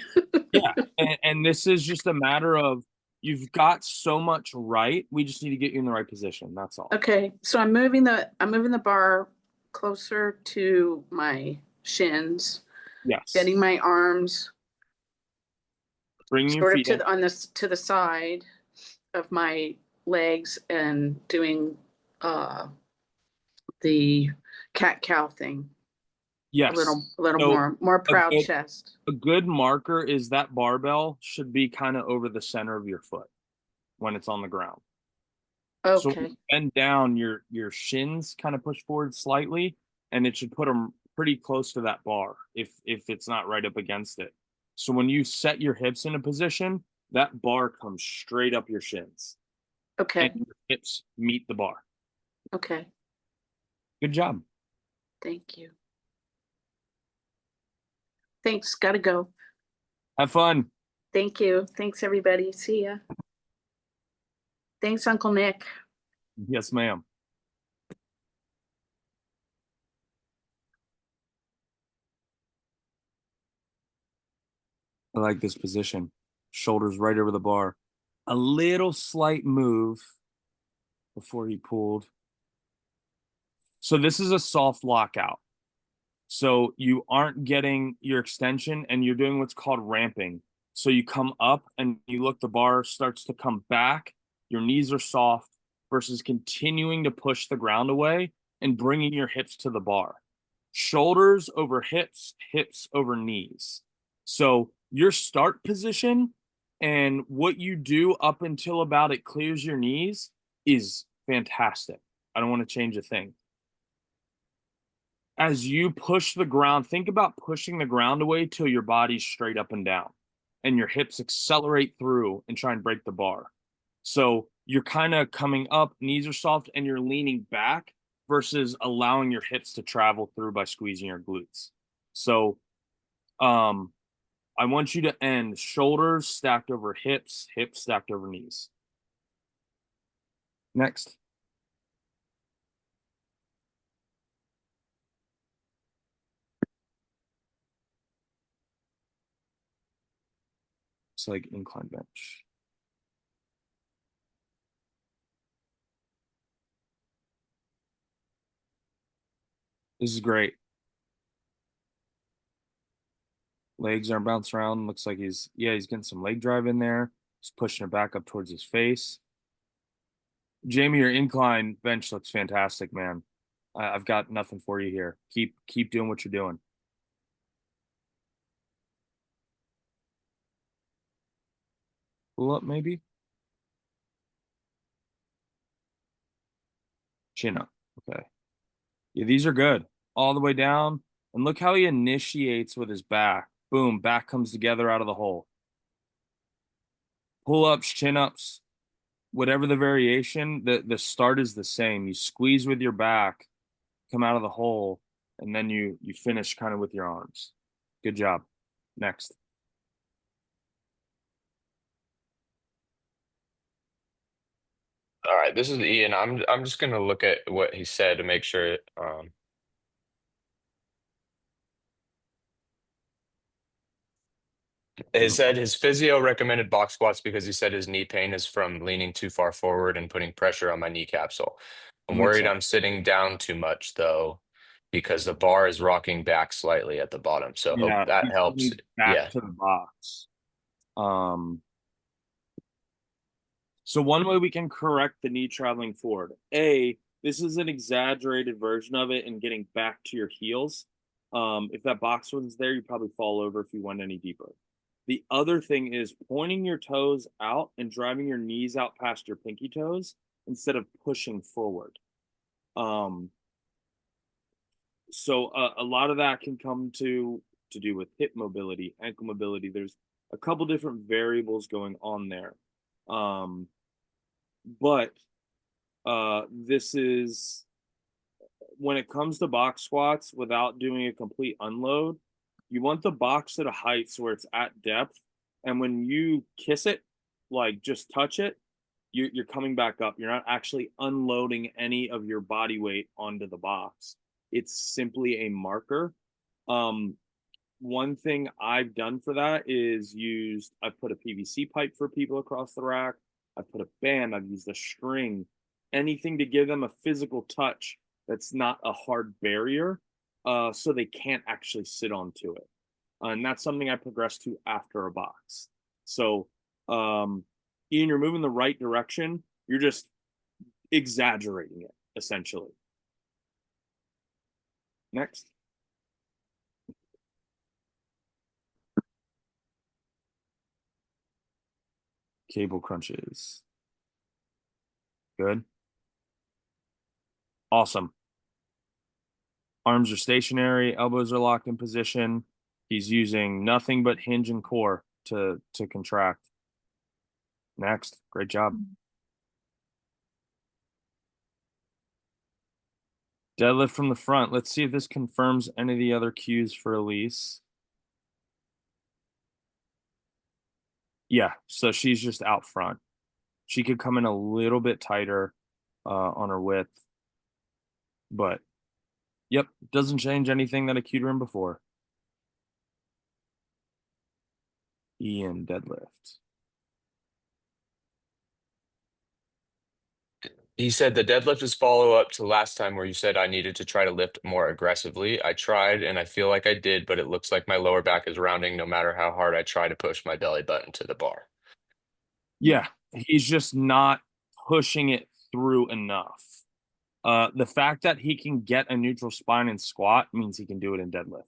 yeah. And this is just a matter of, you've got so much right. We just need to get you in the right position. That's all. Okay. So I'm moving the bar closer to my shins, Yes. getting my arms Bringing your sort of feet to in. to the side of my legs and doing the cat cow thing. Yes. A little So more proud good- chest. A good marker is that barbell should be kind of over the center of your foot when it's on the ground. So when Okay. you bend down, your shins kind of push forward slightly, and it should put them pretty close to that bar if it's not right up against it. So when you set your hips in a position, that bar comes straight up your shins, Okay. and your hips meet the bar. Okay. Good job. Thank you. Thanks. Gotta go. Have fun. Thank you. Thanks, everybody. See ya. Thanks, Uncle Nick. Yes, ma'am. I like this position. Shoulders right over the bar. A little slight move before he pulled. So this is a soft lockout. So you aren't getting your extension and you're doing what's called ramping. So you come up and you look, the bar starts to come back. Your knees are soft versus continuing to push the ground away and bringing your hips to the bar. Shoulders over hips, hips over knees. So your start position and what you do up until about it clears your knees is fantastic. I don't want to change a thing. As you push the ground, think about pushing the ground away till your body's straight up and down and your hips accelerate through and try and break the bar. So you're kind of coming up, knees are soft, and you're leaning back versus allowing your hips to travel through by squeezing your glutes. So I want you to end shoulders stacked over hips, hips stacked over knees. Next. It's like incline bench. This is great. Legs aren't bouncing around. Looks like he's getting some leg drive in there. He's pushing it back up towards his face. Jamie, your incline bench looks fantastic, man. I've got nothing for you here. Keep doing what you're doing. Pull up, maybe. Chin up. Okay. Yeah, these are good. All the way down. And look how he initiates with his back. Boom, back comes together out of the hole. Pull-ups, chin-ups, whatever the variation, the start is the same. You squeeze with your back, come out of the hole, and then you finish kind of with your arms. Good job. Next. All right, this is Ian. I'm just gonna look at what he said to make sure. He said his physio recommended box squats because he said his knee pain is from leaning too far forward and putting pressure on my knee capsule. I'm Makes worried sense. I'm sitting down too much though, because the bar is rocking back slightly at the bottom. So hope Yeah, that he's helps. coming back Yeah. to the box. So one way we can correct the knee traveling forward. This is an exaggerated version of it and getting back to your heels. If that box was there, you'd probably fall over if you went any deeper. The other thing is pointing your toes out and driving your knees out past your pinky toes instead of pushing forward. So a lot of that can come to do with hip mobility, ankle mobility. There's a couple different variables going on there. But this is when it comes to box squats without doing a complete unload, you want the box at a height where it's at depth. And when you kiss it, like just touch it, you're coming back up. You're not actually unloading any of your body weight onto the box. It's simply a marker. One thing I've done for that is I've put a PVC pipe for people across the rack. I've put a band, I've used a string, anything to give them a physical touch that's not a hard barrier, so they can't actually sit onto it. And that's something I progress to after a box. So, Ian, you're moving the right direction. You're just exaggerating it, essentially. Next. Cable crunches. Good. Awesome. Arms are stationary, elbows are locked in position. He's using nothing but hinge and core to contract. Next. Great job. Deadlift from the front. Let's see if this confirms any of the other cues for Elise. Yeah, so she's just out front. She could come in a little bit tighter on her width. But, yep, doesn't change anything that I cued her in before. Ian deadlift. He said the deadlift is follow up to last time where you said I needed to try to lift more aggressively. I tried and I feel like I did, but it looks like my lower back is rounding no matter how hard I try to push my belly button to the bar. Yeah, he's just not pushing it through enough. The fact that he can get a neutral spine in squat means he can do it in deadlift.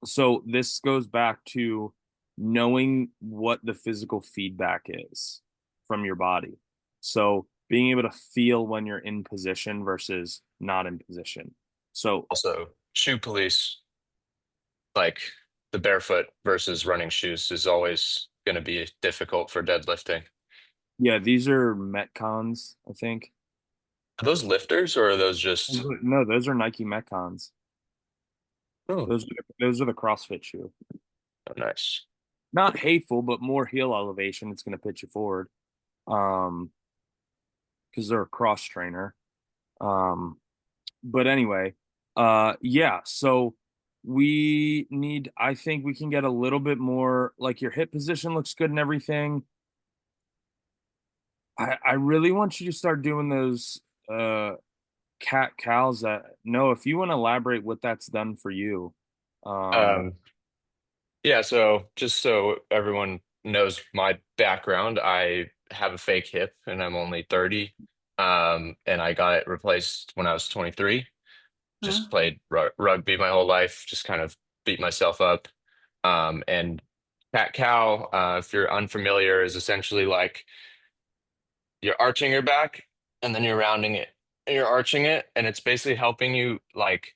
So this goes back to knowing what the physical feedback is from your body. So being able to feel when you're in position versus not in position. So Also, shoe police, like the barefoot versus running shoes, is always going to be difficult for deadlifting. yeah, these are Metcons, I think. Are those lifters or are those just? No, those are Nike Metcons. Oh, Those are the CrossFit shoe. nice. Not hateful, but more heel elevation. It's going to pitch you forward. Because they're a cross trainer. But anyway, yeah, so I think we can get a little bit more, like your hip position looks good and everything. I really want you to start doing those cat cows if you want to elaborate what that's done for you. Yeah, so just so everyone knows my background, I have a fake hip and I'm only 30. And I got it replaced when I was 23. Just played rugby my whole life, just kind of beat myself up. And cat cow, if you're unfamiliar, is essentially like you're arching your back and then you're rounding it and you're arching it, and it's basically helping you like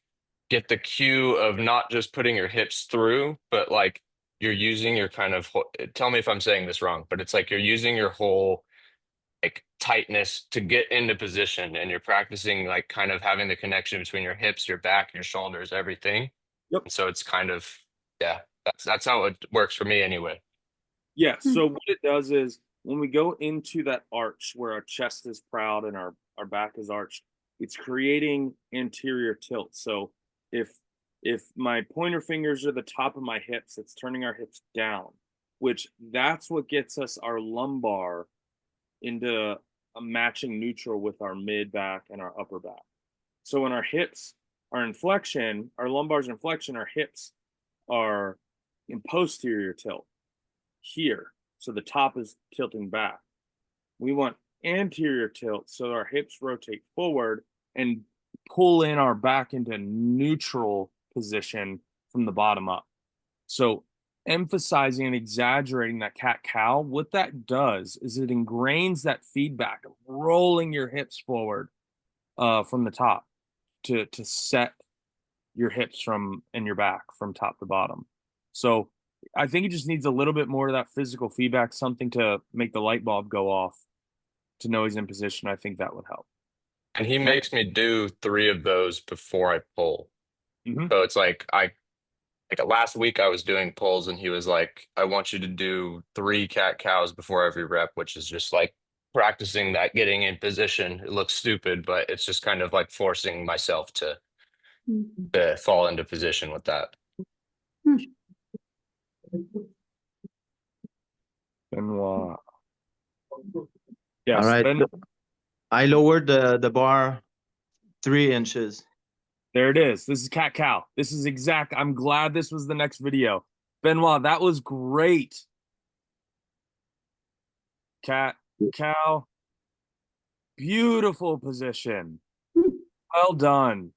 get the cue of not just putting your hips through, but like you're using your kind of tell me if I'm saying this wrong, but it's like you're using your whole like tightness to get into position, and you're practicing like kind of having the connection between your hips, your back, your shoulders, everything. Yep. And so it's kind of, yeah, that's how it works for me anyway. Yeah, so what it does is when we go into that arch where our chest is proud and our back is arched, it's creating anterior tilt. So if If my pointer fingers are the top of my hips, it's turning our hips down, which that's what gets us our lumbar into a matching neutral with our mid back and our upper back. So when our hips are in flexion, our lumbar's in flexion, our hips are in posterior tilt here. So the top is tilting back. We want anterior tilt so our hips rotate forward and pull in our back into neutral position from the bottom up. So emphasizing and exaggerating that cat-cow, what that does is it ingrains that feedback of rolling your hips forward from the top to set your hips from and your back from top to bottom. So I think it just needs a little bit more of that physical feedback, something to make the light bulb go off to know he's in position. I think that would help. And he makes me do 3 of those before I pull. Mhm. So it's like last week I was doing pulls and he was like, I want you to do 3 cat cows before every rep, which is just like practicing that getting in position. It looks stupid, but it's just kind of like forcing myself to fall into position with that. Benoit. Yes, All right. I lowered the bar 3 inches. There it is. This is cat cow. This is exact. I'm glad this was the next video. Benoit, that was great. Cat cow. Beautiful position. Well done.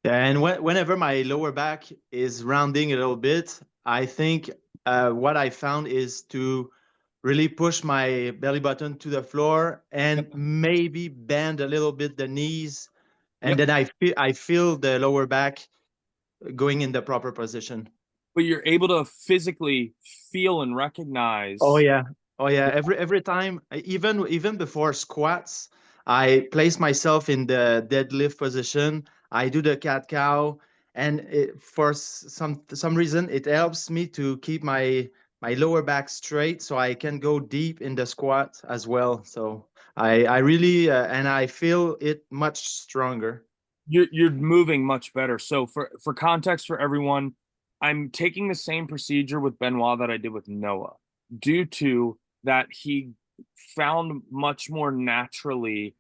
And whenever my lower back is rounding a little bit, I think what I found is to really push my belly button to the floor and maybe bend a little bit the knees. And then I feel the lower back going in the proper position. But you're able to physically feel and recognize. Oh yeah. Every time, even before squats, I place myself in the deadlift position. I do the cat cow, and for some reason, it helps me to keep my lower back straight, so I can go deep in the squat as well. So I really and I feel it much stronger. You're moving much better. So for context for everyone, I'm taking the same procedure with Benoit that I did with Noah, due to that he found much more naturally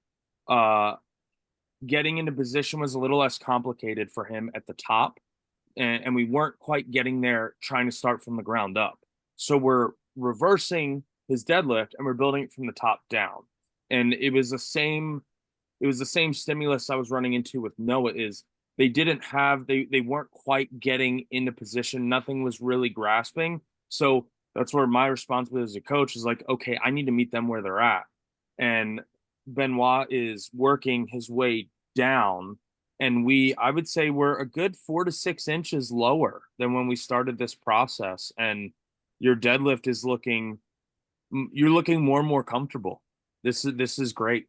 getting into position was a little less complicated for him at the top, and we weren't quite getting there trying to start from the ground up. So we're reversing his deadlift and we're building it from the top down. And it was the same stimulus I was running into with Noah. Is they weren't quite getting into position. Nothing was really grasping. So that's where my responsibility as a coach is like, okay, I need to meet them where they're at. And Benoit is working his way down. And I would say we're a good 4 to 6 inches lower than when we started this process. And your deadlift is you're looking more and more comfortable. This is great.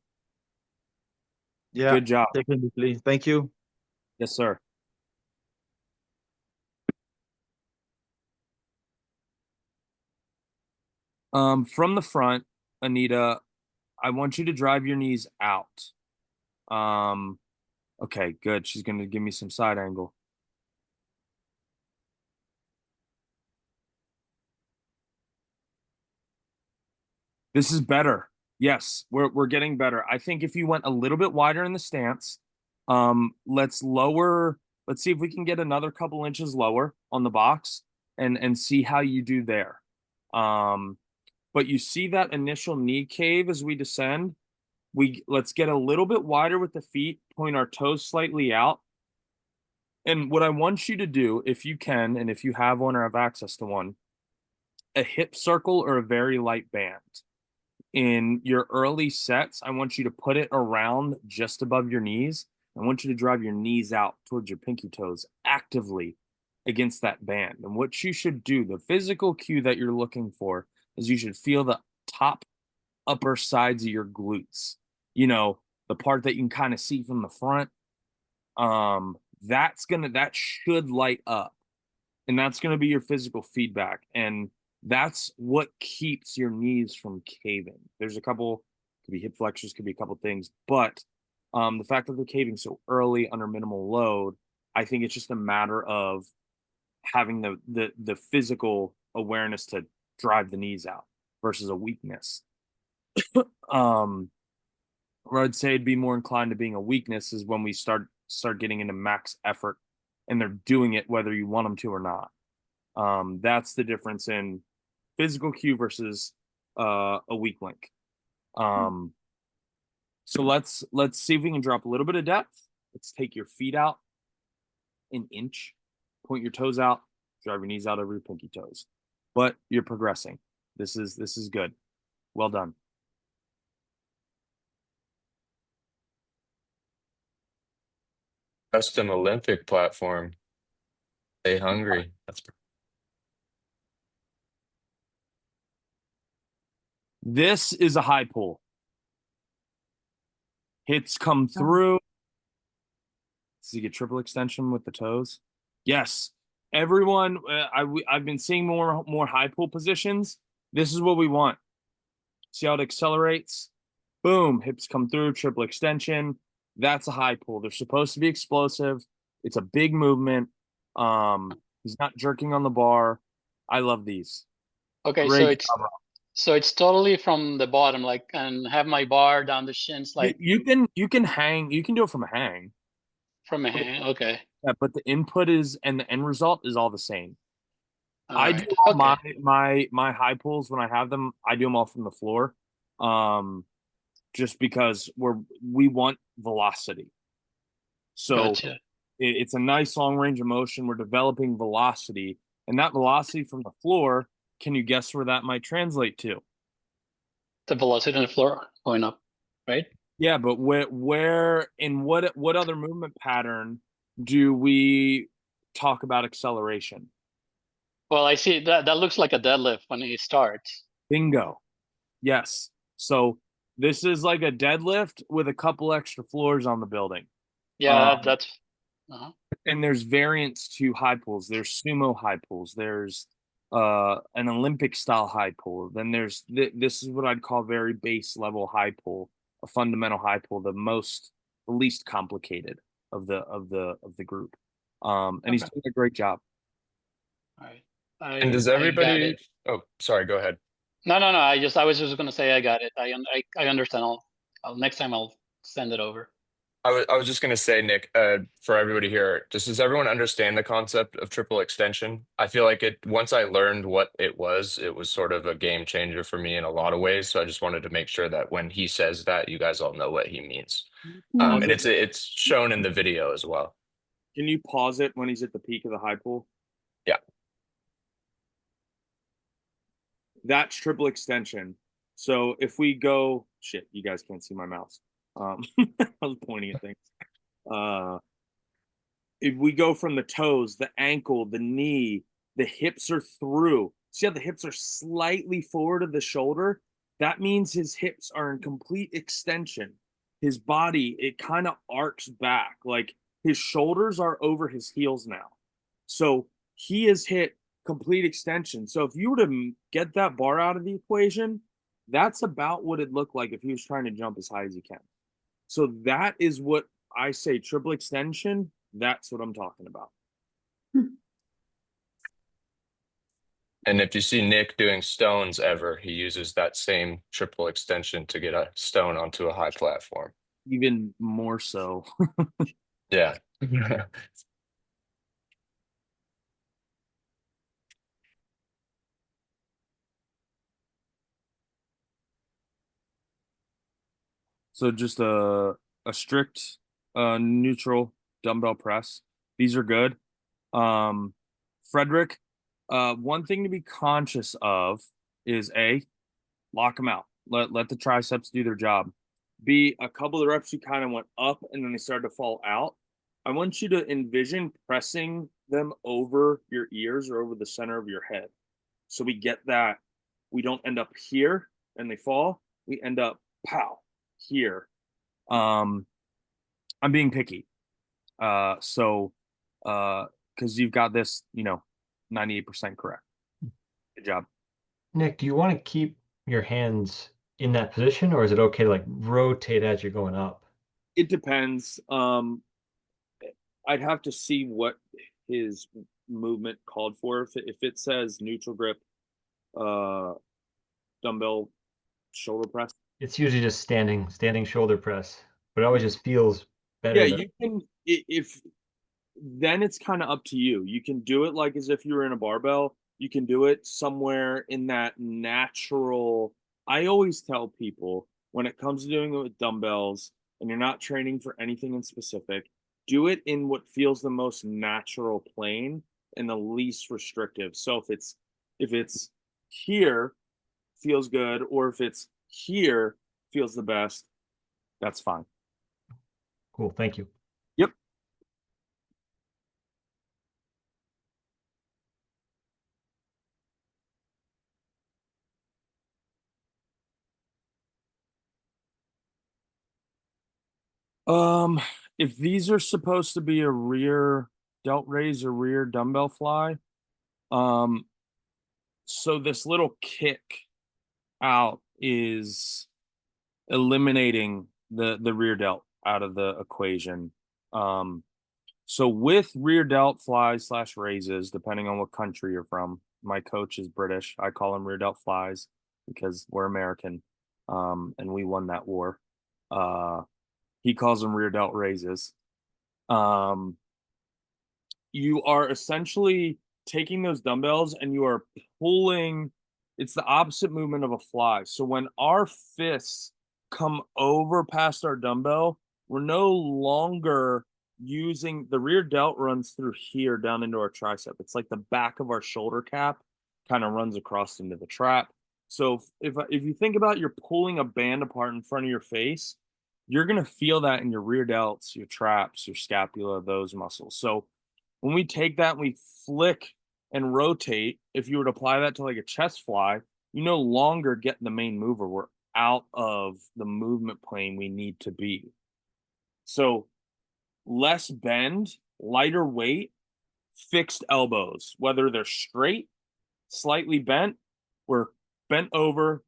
Yeah. Good job. Definitely. Thank you. Yes, sir. From the front, Anita, I want you to drive your knees out. Okay, good. She's going to give me some side angle. This is better. Yes, we're getting better. I think if you went a little bit wider in the stance, let's see if we can get another couple inches lower on the box and see how you do there. But you see that initial knee cave as we descend. Let's get a little bit wider with the feet, point our toes slightly out. And what I want you to do, if you can, and if you have one or have access to one, a hip circle or a very light band. In your early sets, I want you to put it around just above your knees. I want you to drive your knees out towards your pinky toes actively against that band. And what you should do, the physical cue that you're looking for, is you should feel the top upper sides of your glutes. You know, the part that you can kind of see from the front. That should light up. And that's going to be your physical feedback. And that's what keeps your knees from caving. There's a couple, could be hip flexors, could be a couple things, but the fact that they're caving so early under minimal load I think it's just a matter of having the physical awareness to drive the knees out versus a weakness. Where I'd say it'd be more inclined to being a weakness is when we start getting into max effort and they're doing it whether you want them to or not. That's the difference in physical cue versus a weak link. So let's see if we can drop a little bit of depth. Let's take your feet out an inch, point your toes out, drive your knees out over your pinky toes. But you're progressing. This is good. Well done. Custom Olympic platform. Stay hungry. That's This is a high pull. Hits come through. Does he get triple extension with the toes? Yes. Everyone, I've been seeing more high pull positions. This is what we want. See how it accelerates? Boom, hips come through, triple extension. That's a high pull. They're supposed to be explosive. It's a big movement. He's not jerking on the bar. I love these. Okay, Great so it's totally from the bottom, like, and have my bar down the shins, like you can hang. You can do it from a hang. from a hand. Okay. Yeah, but the input is and the end result is all the same. I do Alright, all okay. my high pulls when I have them. I do them all from the floor, just because we want velocity. So Gotcha. it's a nice long range of motion. We're developing velocity, and that velocity from the floor. Can you guess where that might translate to? The velocity on the floor going up, right? Yeah, but where in what other movement pattern do we talk about acceleration? Well, I see that looks like a deadlift when it starts. Bingo. Yes. So this is like a deadlift with a couple extra floors on the building. Yeah, that's And there's variants to high pulls. There's sumo high pulls. There's an Olympic style high pull. Then there's this is what I'd call very base level high pull, a fundamental high pull, the least complicated of the group. And he's doing a great job. all right. And does I got everybody? it. Oh, sorry. Go ahead. No. I was just gonna say I got it. I understand. Next time I'll send it over. I was just gonna say, Nick, for everybody here, does everyone understand the concept of triple extension? I feel like once I learned what it was sort of a game changer for me in a lot of ways. So I just wanted to make sure that when he says that, you guys all know what he means. And it's shown in the video as well. Can you pause it when he's at the peak of the high pull? Yeah. That's triple extension. So if we go, shit, you guys can't see my mouse. I was pointing at things. If we go from the toes, the ankle, the knee, the hips are through. See how the hips are slightly forward of the shoulder? That means his hips are in complete extension. His body, it kind of arcs back. Like his shoulders are over his heels now. So he has hit complete extension. So if you were to get that bar out of the equation, that's about what it'd look like if he was trying to jump as high as he can. So that is what I say, triple extension. That's what I'm talking about. And if you see Nick doing stones ever, he uses that same triple extension to get a stone onto a high platform. Even more so. Yeah. So just a strict neutral dumbbell press. These are good. Frederick, one thing to be conscious of is A, lock them out. Let the triceps do their job. B, a couple of reps you kind of went up and then they started to fall out. I want you to envision pressing them over your ears or over the center of your head. So we get that we don't end up here and they fall. We end up pow here. I'm being picky. So because you've got this, 98% correct. Good job. Nick, do you want to keep your hands in that position, or is it okay to like rotate as you're going up? It depends. I'd have to see what his movement called for. If it says neutral grip, dumbbell shoulder press. It's usually just standing shoulder press, but it always just feels better. Yeah, you can, if then it's kind of up to you. You can do it like as if you were in a barbell. You can do it somewhere in that natural. I always tell people when it comes to doing it with dumbbells and you're not training for anything in specific, do it in what feels the most natural plane and the least restrictive. So if it's here, feels good, or if it's here, feels the best, that's fine. Cool. Thank you. Yep. If these are supposed to be a rear delt raise or rear dumbbell fly, so this little kick out is eliminating the rear delt out of the equation. So with rear delt flies / raises, depending on what country you're from, my coach is British. I call them rear delt flies because we're American, and we won that war. He calls them rear delt raises. You are essentially taking those dumbbells and you are pulling. It's the opposite movement of a fly. So when our fists come over past our dumbbell, we're no longer using the rear delt runs through here down into our tricep. It's like the back of our shoulder cap kind of runs across into the trap. So if you think about you're pulling a band apart in front of your face, you're going to feel that in your rear delts, your traps, your scapula, those muscles. So when we take that and we flick and rotate, if you were to apply that to like a chest fly, you no longer get the main mover. We're out of the movement plane we need to be. So less bend, lighter weight, fixed elbows, whether they're straight, slightly bent, we're bent over,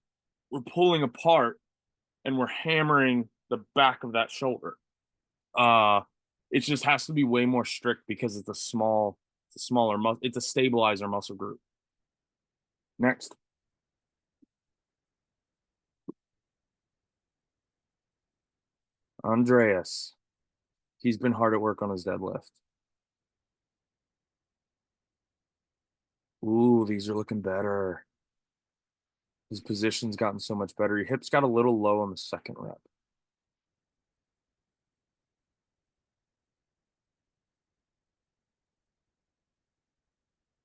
we're pulling apart, and we're hammering the back of that shoulder. It just has to be way more strict because it's a smaller muscle. It's a stabilizer muscle group. Next. Andreas. He's been hard at work on his deadlift. Ooh, these are looking better. His position's gotten so much better. Your hips got a little low on the second rep.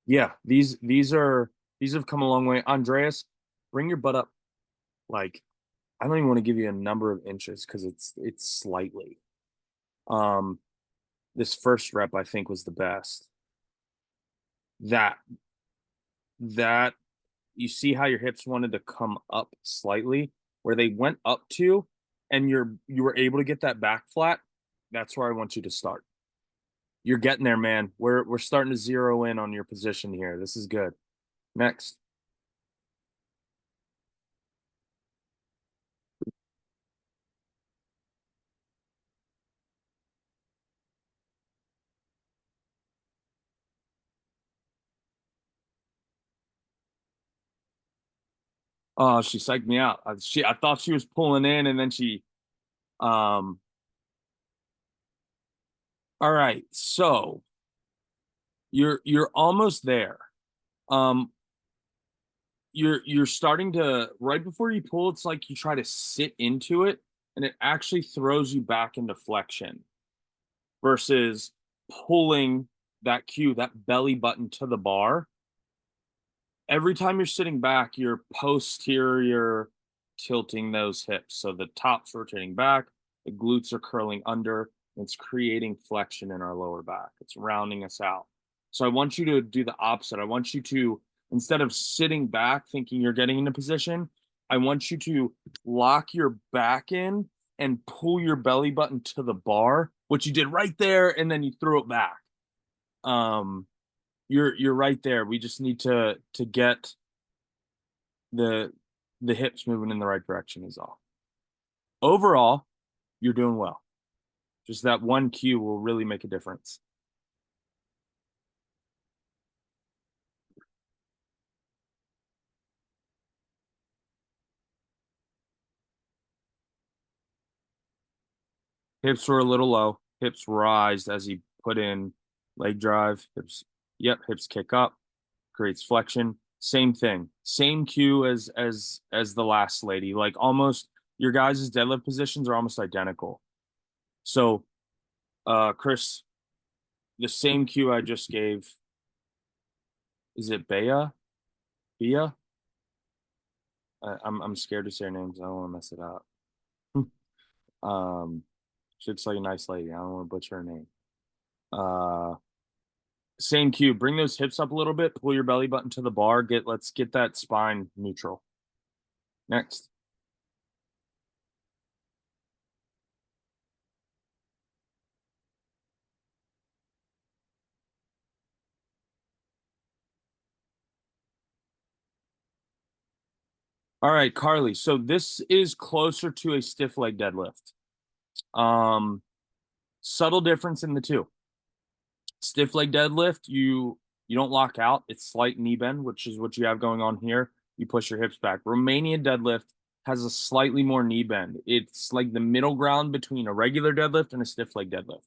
Yeah, these have come a long way. Andreas, bring your butt up. Like, I don't even want to give you a number of inches because it's slightly. This first rep I think was the best. That you see how your hips wanted to come up slightly, where they went up to, and you were able to get that back flat. That's where I want you to start. You're getting there, man. We're starting to zero in on your position here. This is good. Next. Oh, she psyched me out. I thought she was pulling in, and then she all right, so you're almost there. You're starting to, right before you pull, it's like you try to sit into it and it actually throws you back into flexion versus pulling that cue, that belly button to the bar. Every time you're sitting back, you're posterior tilting those hips. So the top's rotating back, the glutes are curling under, and it's creating flexion in our lower back. It's rounding us out. So I want you to do the opposite. I want you to, instead of sitting back thinking you're getting into position, I want you to lock your back in and pull your belly button to the bar, which you did right there, and then you throw it back. You're right there. We just need to get the hips moving in the right direction is all. Overall, you're doing well. Just that one cue will really make a difference. Hips were a little low. Hips rise as he put in leg drive. Hips, yep, hips kick up, creates flexion. Same thing. Same cue as the last lady. Like almost your guys' deadlift positions are almost identical. So Chris, the same cue I just gave. Is it Bea? Bea? I'm scared to say her name because I don't want to mess it up. She looks like a nice lady. I don't want to butcher her name. Same cue. Bring those hips up a little bit. Pull your belly button to the bar. Let's get that spine neutral. Next. All right, Carlee. So this is closer to a stiff leg deadlift. Subtle difference in the two. Stiff leg deadlift, you don't lock out. It's slight knee bend, which is what you have going on here. You push your hips back. Romanian deadlift has a slightly more knee bend. It's like the middle ground between a regular deadlift and a stiff leg deadlift.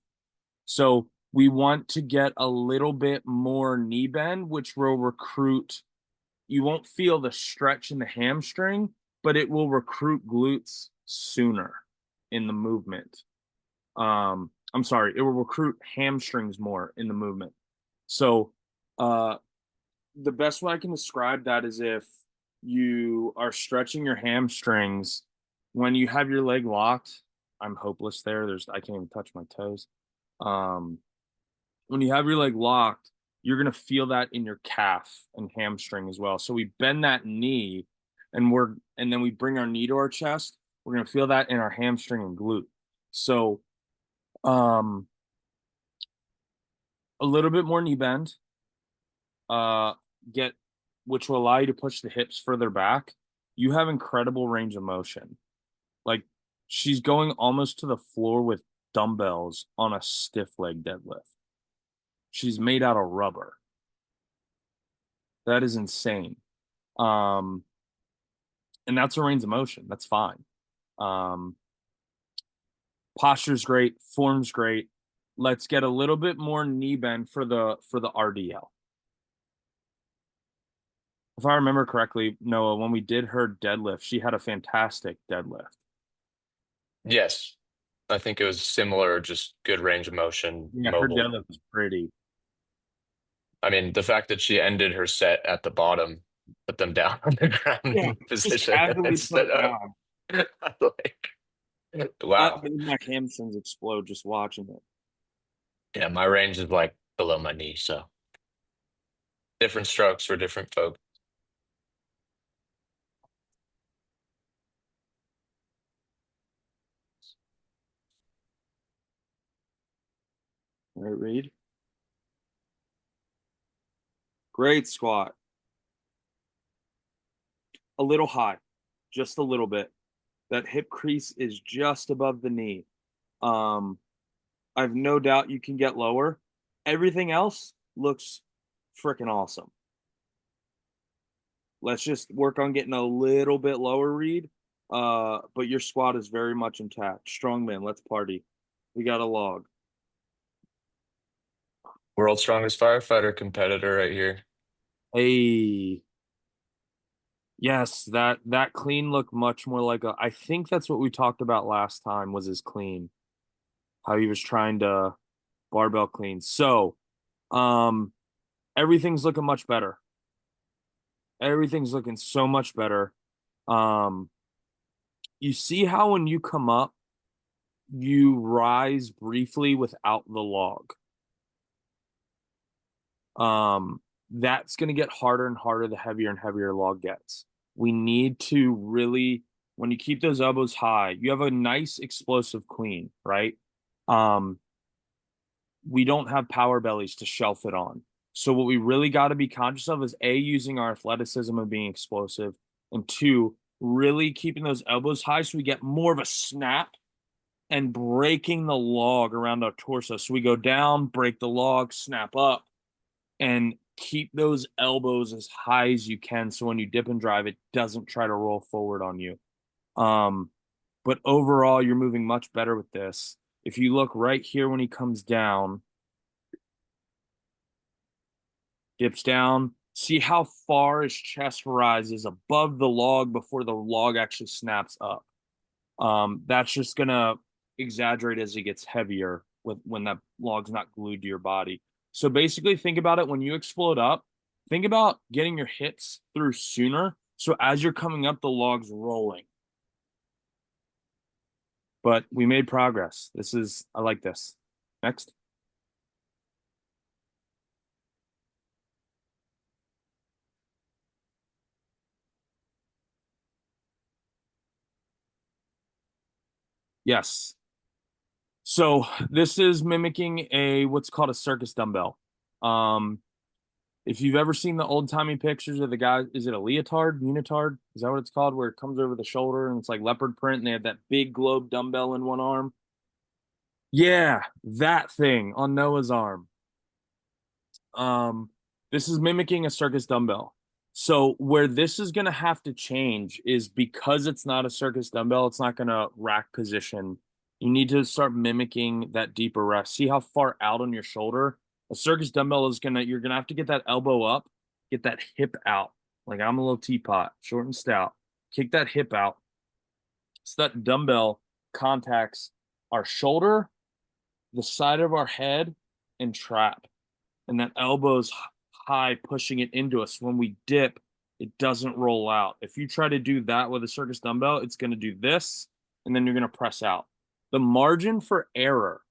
So we want to get a little bit more knee bend, which will recruit. You won't feel the stretch in the hamstring, but it will recruit glutes sooner in the movement. I'm sorry, it will recruit hamstrings more in the movement. So the best way I can describe that is if you are stretching your hamstrings when you have your leg locked. I'm hopeless there. I can't even touch my toes. When you have your leg locked, you're going to feel that in your calf and hamstring as well. So we bend that knee and then we bring our knee to our chest. We're going to feel that in our hamstring and glute. So a little bit more knee bend, which will allow you to push the hips further back. You have incredible range of motion. Like she's going almost to the floor with dumbbells on a stiff leg deadlift. She's made out of rubber. That is insane. And that's a range of motion. That's fine. Posture's great, form's great. Let's get a little bit more knee bend for the RDL. If I remember correctly, Noah, when we did her deadlift, she had a fantastic deadlift. Yes. I think it was similar, just good range of motion. Yeah, mobile. her deadlift was pretty. I mean, the fact that she ended her set at the bottom, put them down on the ground position instead of like, wow. My hamstrings explode just watching it. Yeah, my range is like below my knee, so different strokes for different folks. All right, Reid. Great squat. A little high, just a little bit. That hip crease is just above the knee. I've no doubt you can get lower. Everything else looks freaking awesome. Let's just work on getting a little bit lower, Reid. But your squat is very much intact. Strongman, let's party. We got a log. World's strongest firefighter competitor right here. Hey. Yes, that clean looked much more like I think that's what we talked about last time was his clean. How he was trying to barbell clean. So, everything's looking much better. Everything's looking so much better. You see how when you come up, you rise briefly without the log. That's going to get harder and harder the heavier and heavier log gets. We need to really, when you keep those elbows high, you have a nice explosive clean, right? We don't have power bellies to shelf it on. So what we really got to be conscious of is A, using our athleticism and being explosive, and two, really keeping those elbows high so we get more of a snap and breaking the log around our torso. So we go down, break the log, snap up, and keep those elbows as high as you can. So when you dip and drive, it doesn't try to roll forward on you. But overall, you're moving much better with this. If you look right here when he comes down, dips down, see how far his chest rises above the log before the log actually snaps up. That's just gonna exaggerate as he gets heavier when that log's not glued to your body. So basically, think about it when you explode up, think about getting your hips through sooner. So as you're coming up, the log's rolling. But we made progress. I like this. Next. Yes. So this is mimicking what's called a circus dumbbell. If you've ever seen the old timey pictures of the guy, is it a unitard? Is that what it's called? Where it comes over the shoulder and it's like leopard print and they have that big globe dumbbell in one arm. Yeah, that thing on Noah's arm. This is mimicking a circus dumbbell. So where this is going to have to change is because it's not a circus dumbbell, it's not going to rack position. You need to start mimicking that deeper rest. See how far out on your shoulder? A circus dumbbell is you're going to have to get that elbow up, get that hip out. Like I'm a little teapot, short and stout. Kick that hip out. So that dumbbell contacts our shoulder, the side of our head, and trap. And that elbow's high, pushing it into us. When we dip, it doesn't roll out. If you try to do that with a circus dumbbell, it's going to do this, and then you're going to press out. The margin for error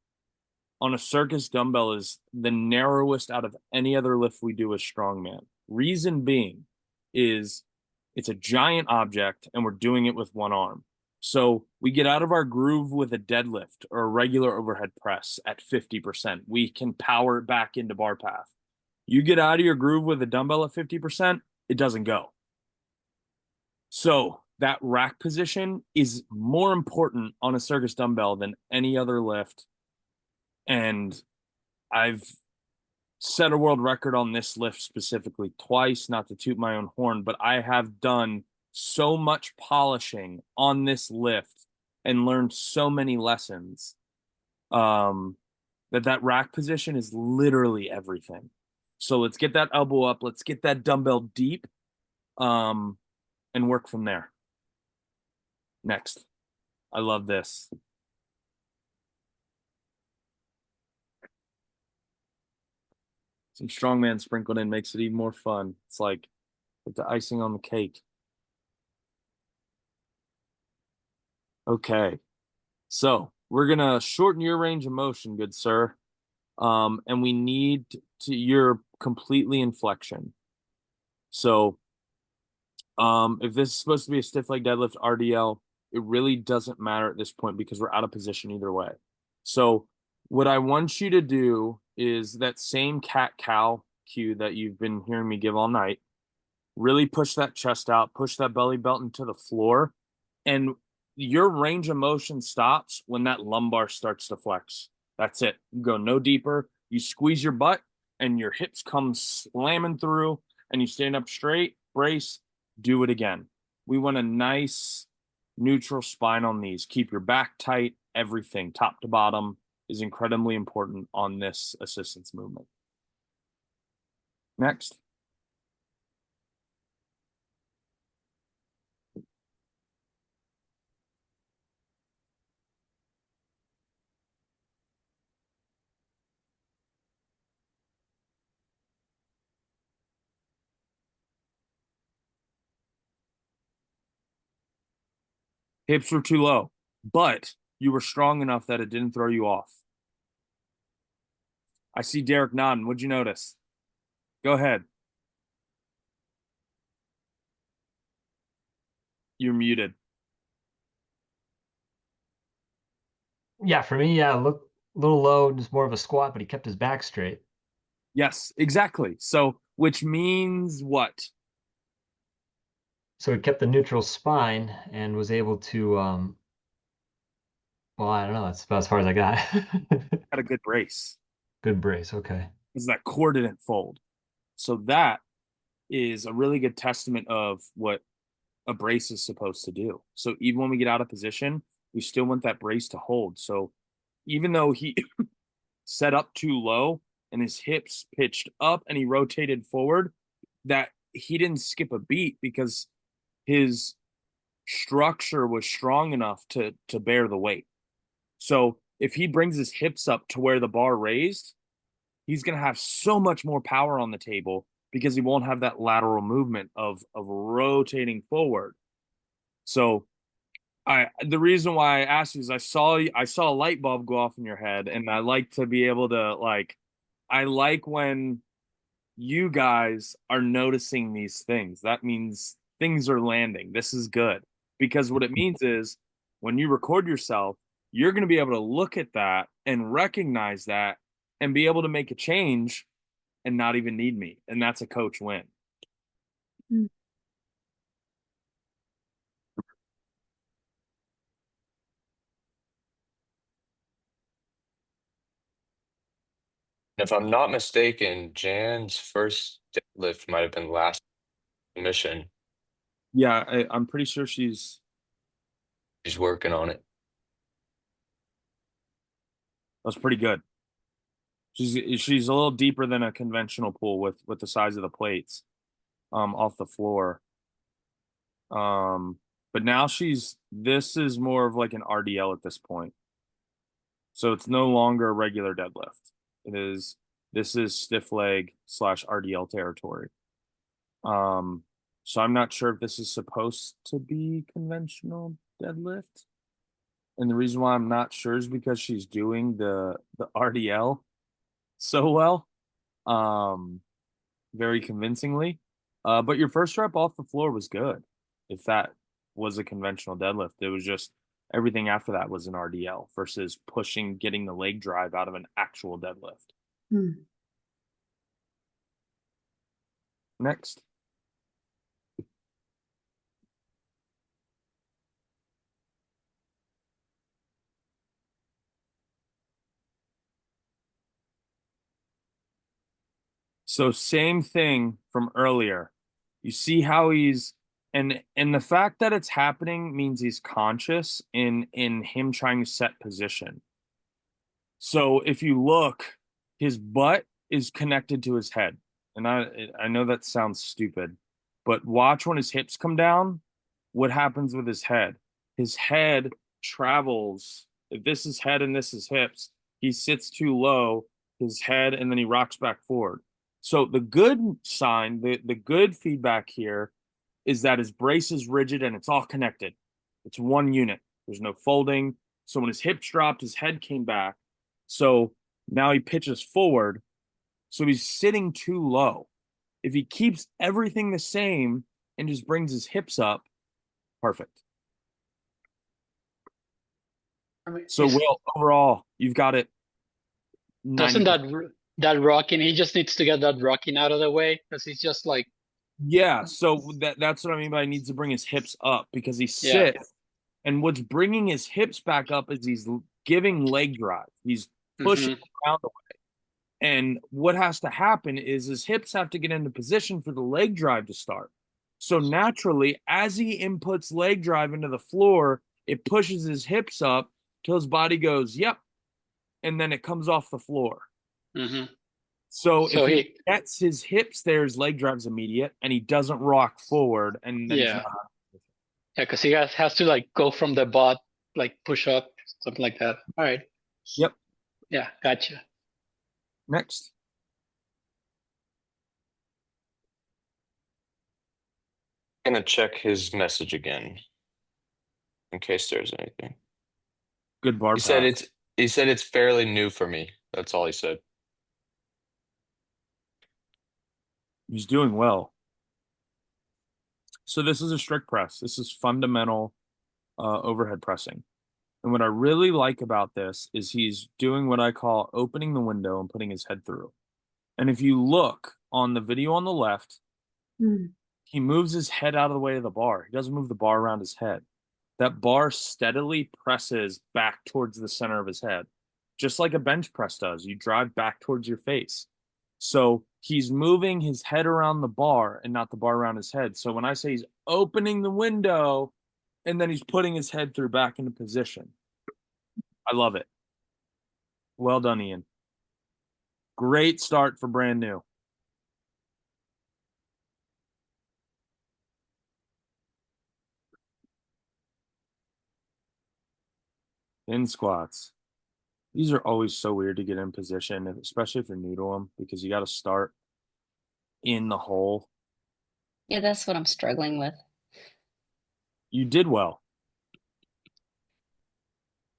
on a circus dumbbell is the narrowest out of any other lift we do as strongman. Reason being is it's a giant object, and we're doing it with one arm. So we get out of our groove with a deadlift or a regular overhead press at 50%. We can power it back into bar path. You get out of your groove with a dumbbell at 50%, it doesn't go. So that rack position is more important on a circus dumbbell than any other lift. And I've set a world record on this lift specifically twice, not to toot my own horn, but I have done so much polishing on this lift and learned so many lessons that rack position is literally everything. So let's get that elbow up, let's get that dumbbell deep, and work from there. Next. I love this. Some strongman sprinkled in makes it even more fun. It's like the icing on the cake. Okay, so we're gonna shorten your range of motion, good sir. And we need you're completely in flexion. So if this is supposed to be a stiff leg deadlift RDL, it really doesn't matter at this point because we're out of position either way. So what I want you to do is that same cat-cow cue that you've been hearing me give all night. Really push that chest out, push that belly button to the floor, and your range of motion stops when that lumbar starts to flex. That's it. You go no deeper. You squeeze your butt and your hips come slamming through and you stand up straight, brace, do it again. We want a nice neutral spine on these. Keep your back tight. Everything top to bottom is incredibly important on this assistance movement. Next. Hips were too low, but you were strong enough that it didn't throw you off. I see Derek nodding. What'd you notice? Go ahead. You're muted. Yeah, for me, yeah, look a little low, just more of a squat, but he kept his back straight. Yes, exactly. So, which means what? So he kept the neutral spine and was able to Well, I don't know. That's about as far as I got. Had a good brace. Good brace. Okay. Because that core didn't fold. So that is a really good testament of what a brace is supposed to do. So even when we get out of position, we still want that brace to hold. So even though he set up too low and his hips pitched up and he rotated forward, that he didn't skip a beat because his structure was strong enough to bear the weight. So if he brings his hips up to where the bar raised, he's going to have so much more power on the table because he won't have that lateral movement of rotating forward. So the reason why I asked you is I saw a light bulb go off in your head, and I like to be able to I like when you guys are noticing these things. That means things are landing. This is good, because what it means is when you record yourself, you're going to be able to look at that and recognize that and be able to make a change and not even need me. And that's a coach win. If I'm not mistaken, Jan's first deadlift might have been last mission. Yeah, I'm pretty sure she's working on it. That's pretty good. She's a little deeper than a conventional pool with the size of the plates off the floor. But now this is more of like an RDL at this point. So it's no longer a regular deadlift. This is stiff leg / RDL territory. So I'm not sure if this is supposed to be conventional deadlift. And the reason why I'm not sure is because she's doing the RDL so well, very convincingly. But your first rep off the floor was good. If that was a conventional deadlift, it was just everything after that was an RDL versus getting the leg drive out of an actual deadlift. Next. So same thing from earlier. You see how and the fact that it's happening means he's conscious in him trying to set position. So if you look, his butt is connected to his head. And I know that sounds stupid, but watch when his hips come down, what happens with his head. His head travels. If this is head and this is hips, he sits too low, his head, and then he rocks back forward. So the good sign, the good feedback here is that his brace is rigid and it's all connected. It's one unit. There's no folding. So when his hips dropped, his head came back. So now he pitches forward. So he's sitting too low. If he keeps everything the same and just brings his hips up, perfect. So Will, overall, you've got it. Doesn't that rocking, he just needs to get that rocking out of the way because he's just like. Yeah, so that's what I mean by he needs to bring his hips up because he sits. And what's bringing his hips back up is he's giving leg drive. He's pushing around the way. And what has to happen is his hips have to get into position for the leg drive to start. So naturally, as he inputs leg drive into the floor, it pushes his hips up till his body goes, yep. And then it comes off the floor. So if he gets his hips there, his leg drive's immediate, and he doesn't rock forward. And then because he has to like go from the butt, like push up, something like that. All right. Yep. Yeah, gotcha. Next. I'm gonna check his message again in case there's anything. Good bar. He said it's fairly new for me. That's all he said. He's doing well. So this is a strict press. This is fundamental overhead pressing. And what I really like about this is he's doing what I call opening the window and putting his head through. And if you look on the video on the left, he moves his head out of the way of the bar. He doesn't move the bar around his head. that bar steadily presses back towards the center of his head, just like a bench press does. You drive back towards your face. So he's moving his head around the bar and not the bar around his head. So when I say he's opening the window and then he's putting his head through back into position, I love it. Well done, Ian. Great start for brand new. In squats. These are always so weird to get in position, especially if you're new to them, because you got to start in the hole. Yeah, that's what I'm struggling with. You did well.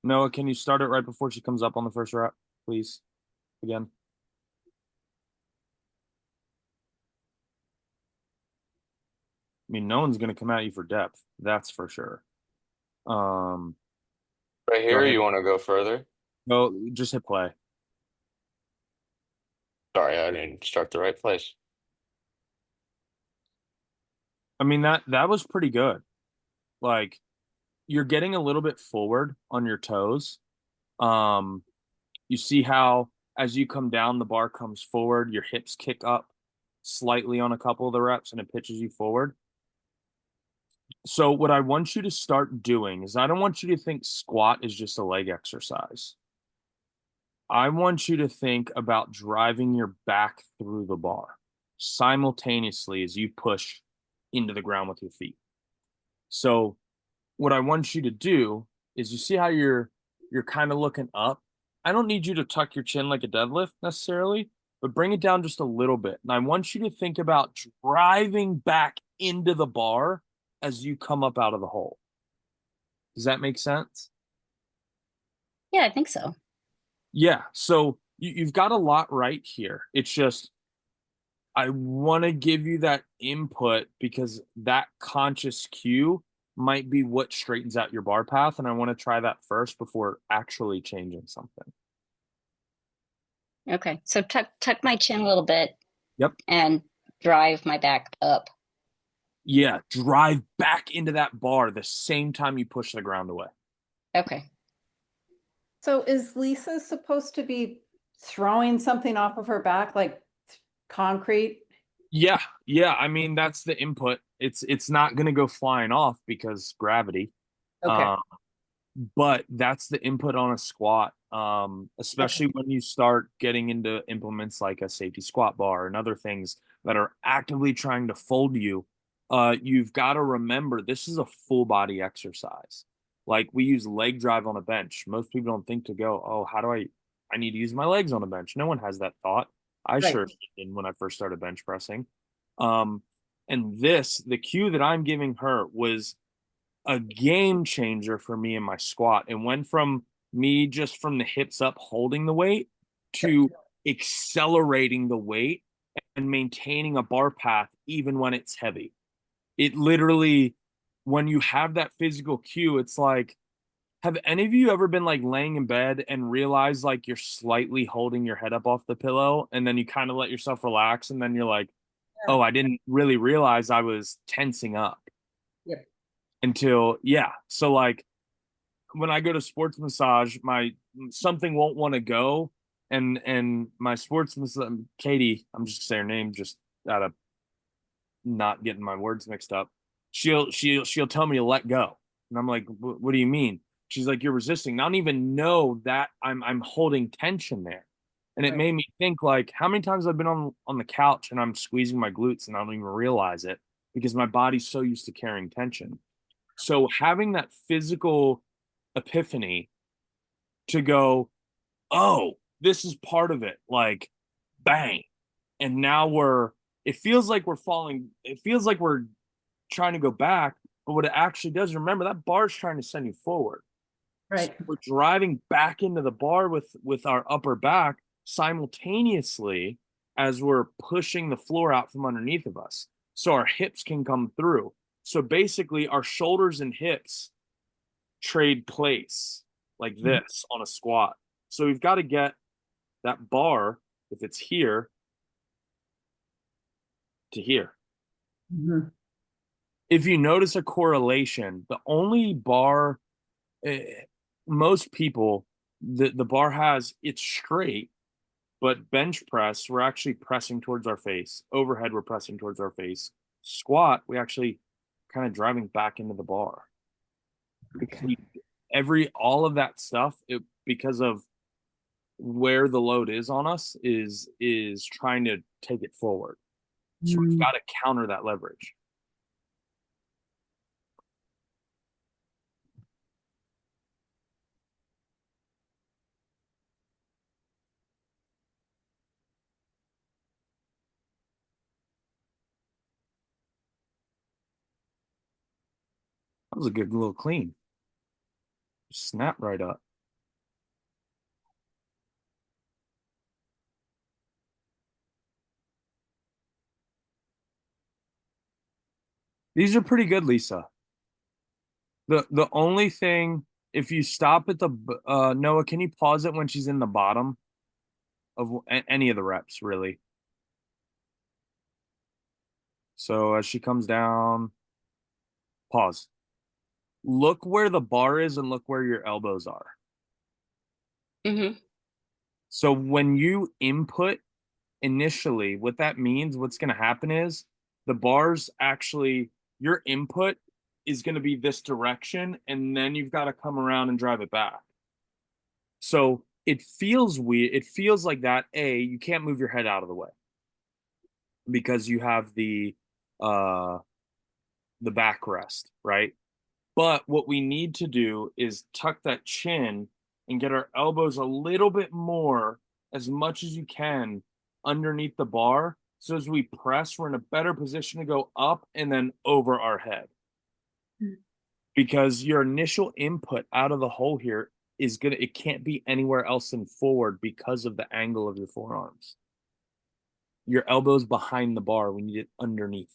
Noah, can you start it right before she comes up on the first rep, please? Again. I mean, no one's going to come at you for depth. That's for sure. Right Go here, ahead. you want to go further? No, just hit play. Sorry, I didn't start the right place. I mean, that was pretty good. Like, you're getting a little bit forward on your toes. You see how as you come down, the bar comes forward, your hips kick up slightly on a couple of the reps and it pitches you forward. So what I want you to start doing is I don't want you to think squat is just a leg exercise. I want you to think about driving your back through the bar simultaneously as you push into the ground with your feet. So what I want you to do is you see how you're kind of looking up. I don't need you to tuck your chin like a deadlift necessarily, but bring it down just a little bit. And I want you to think about driving back into the bar as you come up out of the hole. Does that make sense? Yeah, I think so. Yeah. So you've got a lot right here. It's just, I want to give you that input because that conscious cue might be what straightens out your bar path. And I want to try that first before actually changing something. Okay. So tuck my chin a little bit. Yep. And drive my back up. Yeah. Drive back into that bar the same time you push the ground away. Okay. So is Lisa supposed to be throwing something off of her back, like concrete? Yeah. Yeah. I mean, that's the input. It's not going to go flying off because gravity. Okay. But that's the input on a squat. Especially when you start getting into implements like a safety squat bar and other things that are actively trying to fold you. You've got to remember this is a full body exercise. Like we use leg drive on a bench. Most people don't think to go, oh, how do I need to use my legs on a bench. No one has that thought. I sure did when I first started bench pressing. And the cue that I'm giving her was a game changer for me in my squat. And went from me just from the hips up holding the weight to accelerating the weight and maintaining a bar path even when it's heavy. It literally, when you have that physical cue, it's like, have any of you ever been like laying in bed and realize like you're slightly holding your head up off the pillow and then you kind of let yourself relax and then you're like, oh, I didn't really realize I was tensing up. Yep. Until, yeah. So like when I go to sports massage, my something won't want to go. And my sports massage, Katie, I'm just gonna say her name just out of not getting my words mixed up. She'll tell me to let go. And I'm like, what do you mean? She's like, you're resisting. I don't even know that I'm holding tension there. And it made me think like how many times I've been on the couch and I'm squeezing my glutes and I don't even realize it because my body's so used to carrying tension. So having that physical epiphany to go, oh, this is part of it, like bang. And now it feels like we're falling. It feels like we're trying to go back, but what it actually does, remember that bar is trying to send you forward. Right. So we're driving back into the bar with our upper back simultaneously as we're pushing the floor out from underneath of us. So our hips can come through. So basically our shoulders and hips trade place like this on a squat. So we've got to get that bar, if it's here, to here. Mm-hmm. if you notice a correlation, the only bar, most people, the bar has, it's straight, but bench press, we're actually pressing towards our face. Overhead, we're pressing towards our face. Squat, we actually kind of driving back into the bar. Okay. All of that stuff, because of where the load is on us, is trying to take it forward. So we've got to counter that leverage. That was a good little clean. Snap right up. These are pretty good, Lisa. The only thing, if you stop at the Noah, can you pause it when she's in the bottom of any of the reps, really? So as she comes down, pause. Look where the bar is and look where your elbows are. Mm-hmm. So when you input initially, what that means, what's going to happen is the bars actually, your input is going to be this direction, and then you've got to come around and drive it back. So it feels weird. It feels like that. You can't move your head out of the way because you have the backrest, right? But what we need to do is tuck that chin and get our elbows a little bit more, as much as you can, underneath the bar. So as we press, we're in a better position to go up and then over our head. Because your initial input out of the hole here is it can't be anywhere else than forward because of the angle of your forearms. Your elbow's behind the bar. We need it underneath.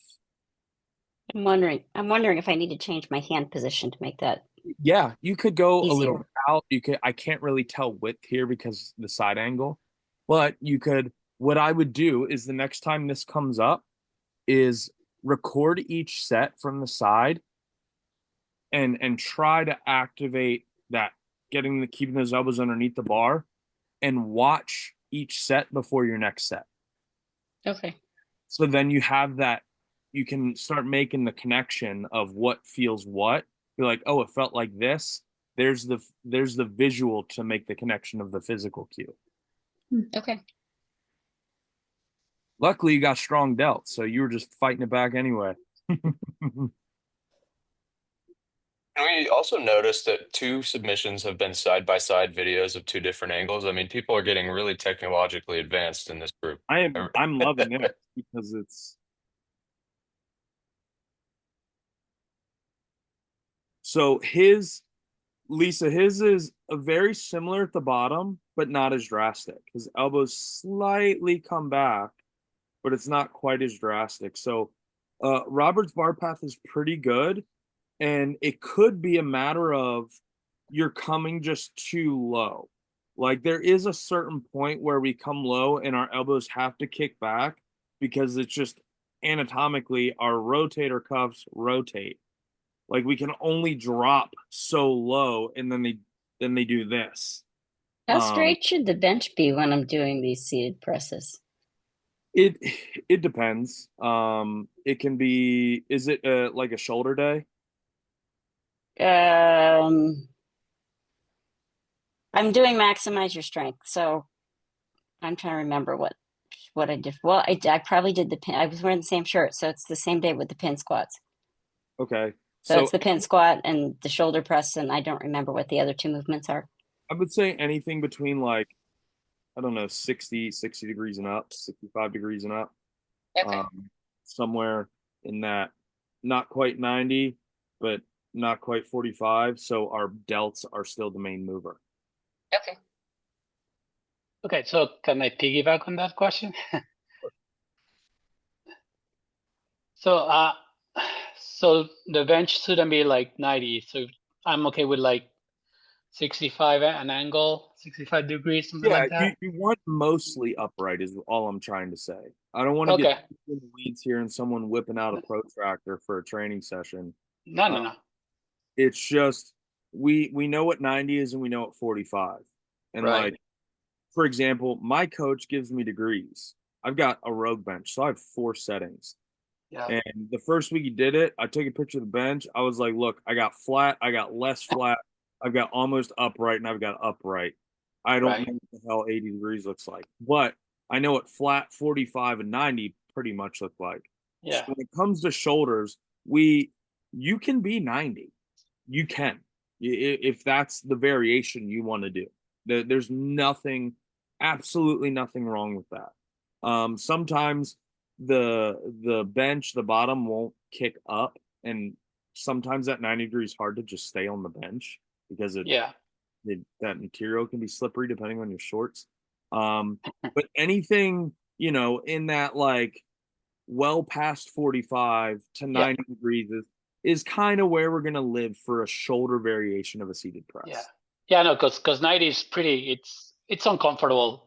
I'm wondering if I need to change my hand position to make that. Yeah, you could go easier. A little out. I can't really tell width here because the side angle, but you could, what I would do is the next time this comes up is record each set from the side and try to activate that, keeping those elbows underneath the bar, and watch each set before your next set. Okay. So then you have that, you can start making the connection of what feels what. You're like, oh, it felt like this. There's the visual to make the connection of the physical cue. Okay. Luckily, you got strong delts, so you were just fighting it back anyway. And we also noticed that two submissions have been side-by-side videos of two different angles. I mean, people are getting really technologically advanced in this group. I'm loving it because it's. So Lisa, his is a very similar at the bottom, but not as drastic. His elbows slightly come back, but it's not quite as drastic. So Robert's bar path is pretty good, and it could be a matter of you're coming just too low. Like there is a certain point where we come low and our elbows have to kick back because it's just anatomically our rotator cuffs rotate. Like we can only drop so low, and then they do this. How straight should the bench be when I'm doing these seated presses? It depends. It can be. Is it like a shoulder day? I'm doing maximize your strength, so I'm trying to remember what I did. Well, I probably did the pin. I was wearing the same shirt, so it's the same day with the pin squats. Okay. So it's the pin squat and the shoulder press, and I don't remember what the other two movements are. I would say anything between like, I don't know, 60 degrees and up, 65 degrees and up. Okay. Somewhere in that, not quite 90, but not quite 45. So our delts are still the main mover. Okay. Okay, so can I piggyback on that question? So so the bench shouldn't be like 90. So I'm okay with like 65 at an angle, 65 degrees, something Yeah, like that. you want mostly upright is all I'm trying to say. I don't want to Okay. get in the weeds here and someone whipping out a protractor for a training session. No, no, no. It's just we know what 90 is and we know what 45. And Right. like, for example, my coach gives me degrees. I've got a rogue bench, so I have 4 settings. Yeah. And the first week he did it, I took a picture of the bench. I was like, look, I got flat, I got less flat, I've got almost upright, and I've got upright. I don't Right. know what the hell 80 degrees looks like, but I know what flat, 45, and 90 pretty much look like. Yeah. So when it comes to shoulders, you can be 90. You can, if that's the variation you want to do. There's nothing, absolutely nothing wrong with that. Sometimes the bench, the bottom won't kick up, and sometimes that 90 degrees hard to just stay on the bench because Yeah. that material can be slippery depending on your shorts. But anything, in that like well past 45 to 90 degrees is kind of where we're going to live for a shoulder variation of a seated press. Yeah. Yeah, no, because 90 is pretty, it's uncomfortable.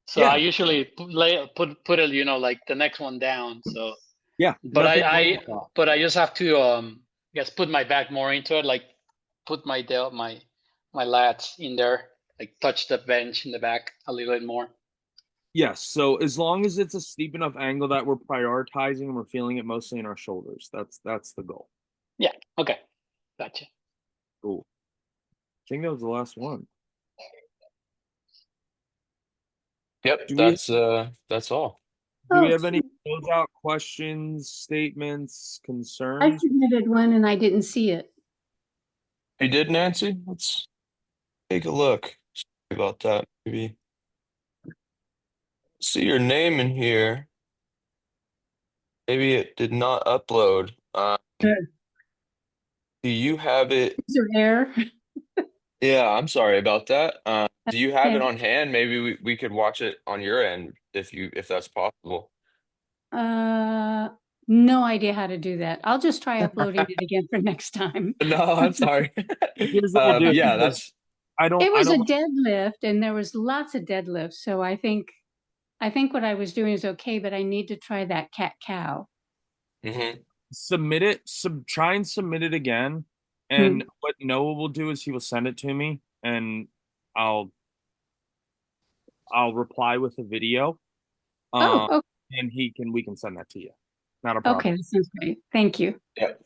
So Yeah. I usually put it, like the next one down. So Yeah. but nothing wrong with that. but I just have to I guess put my back more into it, like put my lats in there, like touch the bench in the back a little bit more. Yes. So as long as it's a steep enough angle that we're prioritizing and we're feeling it mostly in our shoulders, that's the goal. Yeah. Okay. Gotcha. Cool. I think that was the last one. Yep, Do we- that's all. Do we Oh, have any closeout questions, statements, I concerns? submitted one and I didn't see it. You did, Nancy? Let's take a look. Sorry about that. Maybe see your name in here. Maybe it did not upload. Do you have it? Is there error? Yeah, I'm sorry about that. Do you have it Okay. on hand? Maybe we could watch it on your end if that's possible. No idea how to do that. I'll just try uploading it again for next time. No, I'm sorry. Here's what we'll do. Yeah, that's I don't. It was I a don't, deadlift and there was lots of deadlifts. So I think what I was doing is okay, but I need to try that cat cow. mhm. submit it. Try and submit it again. And what Noah will do is he will send it to me, and I'll reply with a video. Oh, okay. And we can send that to you. Not a problem. Okay, that sounds great. Thank you. Yep.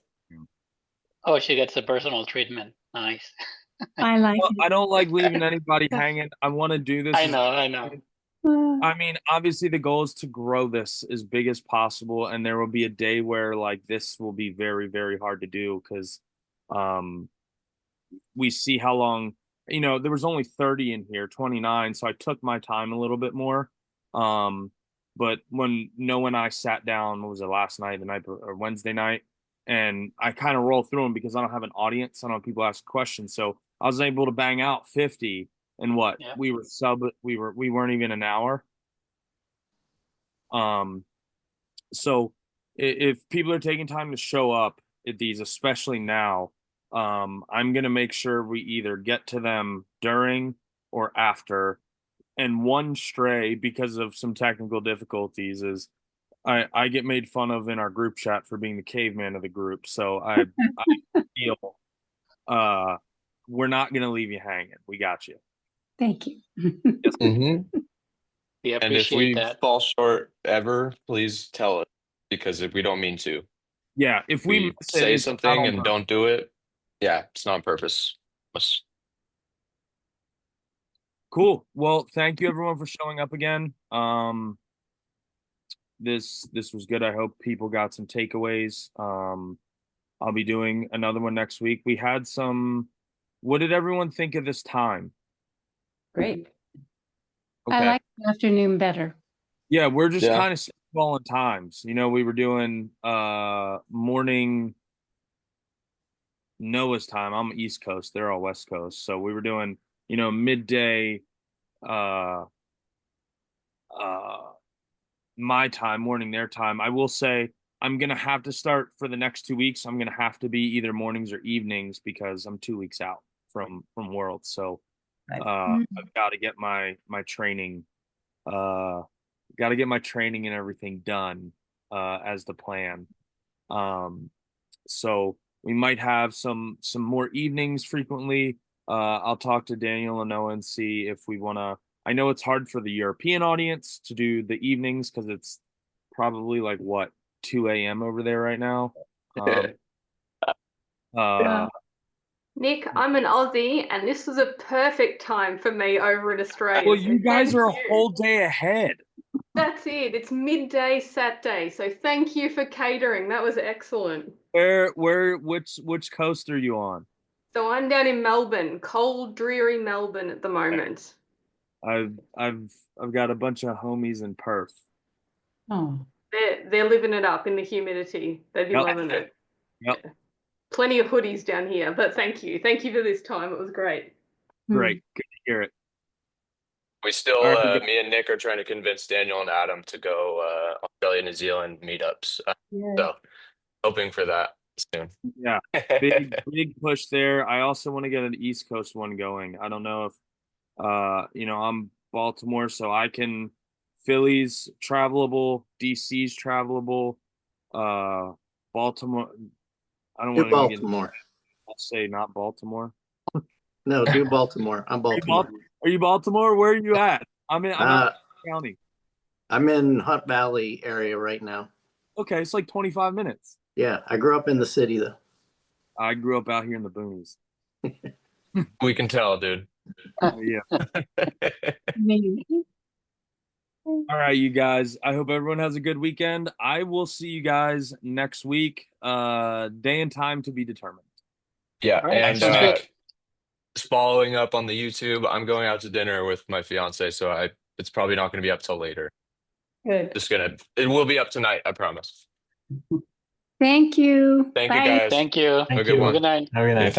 Oh, she gets the personal treatment. Nice. I like Well, I don't like leaving anybody hanging. I want to do this. I know. it. I mean, obviously the goal is to grow this as big as possible, and there will be a day where like this will be very, very hard to do because we see how long, there was only 30 in here, 29, so I took my time a little bit more. But when Noah and I sat down, what was it, last night, or Wednesday night, and I kind of roll through them because I don't have an audience, I don't have people ask questions, so I was able to bang out 50. And what Yeah. we weren't even an hour. So if people are taking time to show up at these, especially now, I'm gonna make sure we either get to them during or after. And one stray, because of some technical difficulties, is I get made fun of in our group chat for being the caveman of the group. So I feel we're not gonna leave you hanging. We got you. Thank you. Mhm. We And if appreciate we that. fall short ever, please tell us because if we don't mean to, Yeah, if we we miss it, say it's not something on and purpose. don't do it. Yeah, it's not on purpose. Cool. Well, thank you everyone for showing up again. This was good. I hope people got some takeaways. I'll be doing another one next week. We had some. What did everyone think of this time? Great. Okay. I like the afternoon better. Yeah, we're just Yeah. kind of spitballing times. We were doing morning Noah's time. I'm East Coast. They're all West Coast. So we were doing, midday my time, morning their time. I will say I'm gonna have to start for the next 2 weeks. I'm gonna have to be either mornings or evenings because I'm 2 weeks out. from Worlds. So Nice. I've got to get my training, got to get my training and everything done as the plan. So we might have some more evenings frequently. I'll talk to Daniel and Noah and see if we want to. I know it's hard for the European audience to do the evenings because it's probably like what 2 a.m. over there right now. Nick, I'm an Aussie, and this was a perfect time for me over in Australia. Well, so you guys thank are a you. whole day ahead. That's it. It's midday Saturday, so thank you for catering. That was excellent. Which coast are you on? So I'm down in Melbourne, cold, dreary Melbourne at the moment. I've got a bunch of homies in Perth. Oh, They're living it up in the humidity. They'd be Yep. loving it. Yep. Plenty of hoodies down here, but thank you. Thank you for this time. It was great. Great. Good to hear it. We still, All right, me and Nick are trying to convince Daniel and Adam to go Australia, New Zealand meetups. So hoping for that soon. Yeah. Big push there. I also want to get an East Coast one going. I don't know if I'm Baltimore, so I can Philly's travelable, DC's travelable, Baltimore. I don't Do want to get Baltimore. I'll say not Baltimore. No, do Baltimore. I'm Baltimore. Are you Baltimore? Where are you at? I'm out county. I'm in Hunt Valley area right now. Okay, it's like 25 minutes. Yeah, I grew up in the city though. I grew up out here in the boonies. We can tell, dude. Yeah. All right, you guys. I hope everyone has a good weekend. I will see you guys next week. Day and time to be determined. Yeah, All right, and sounds good. just following up on the YouTube, I'm going out to dinner with my fiance, so it's probably not going to be up till later. good. It will be up tonight, I promise. Thank you. Thank Bye. you guys. Thank you. Have a good one. Good night. Have a good night.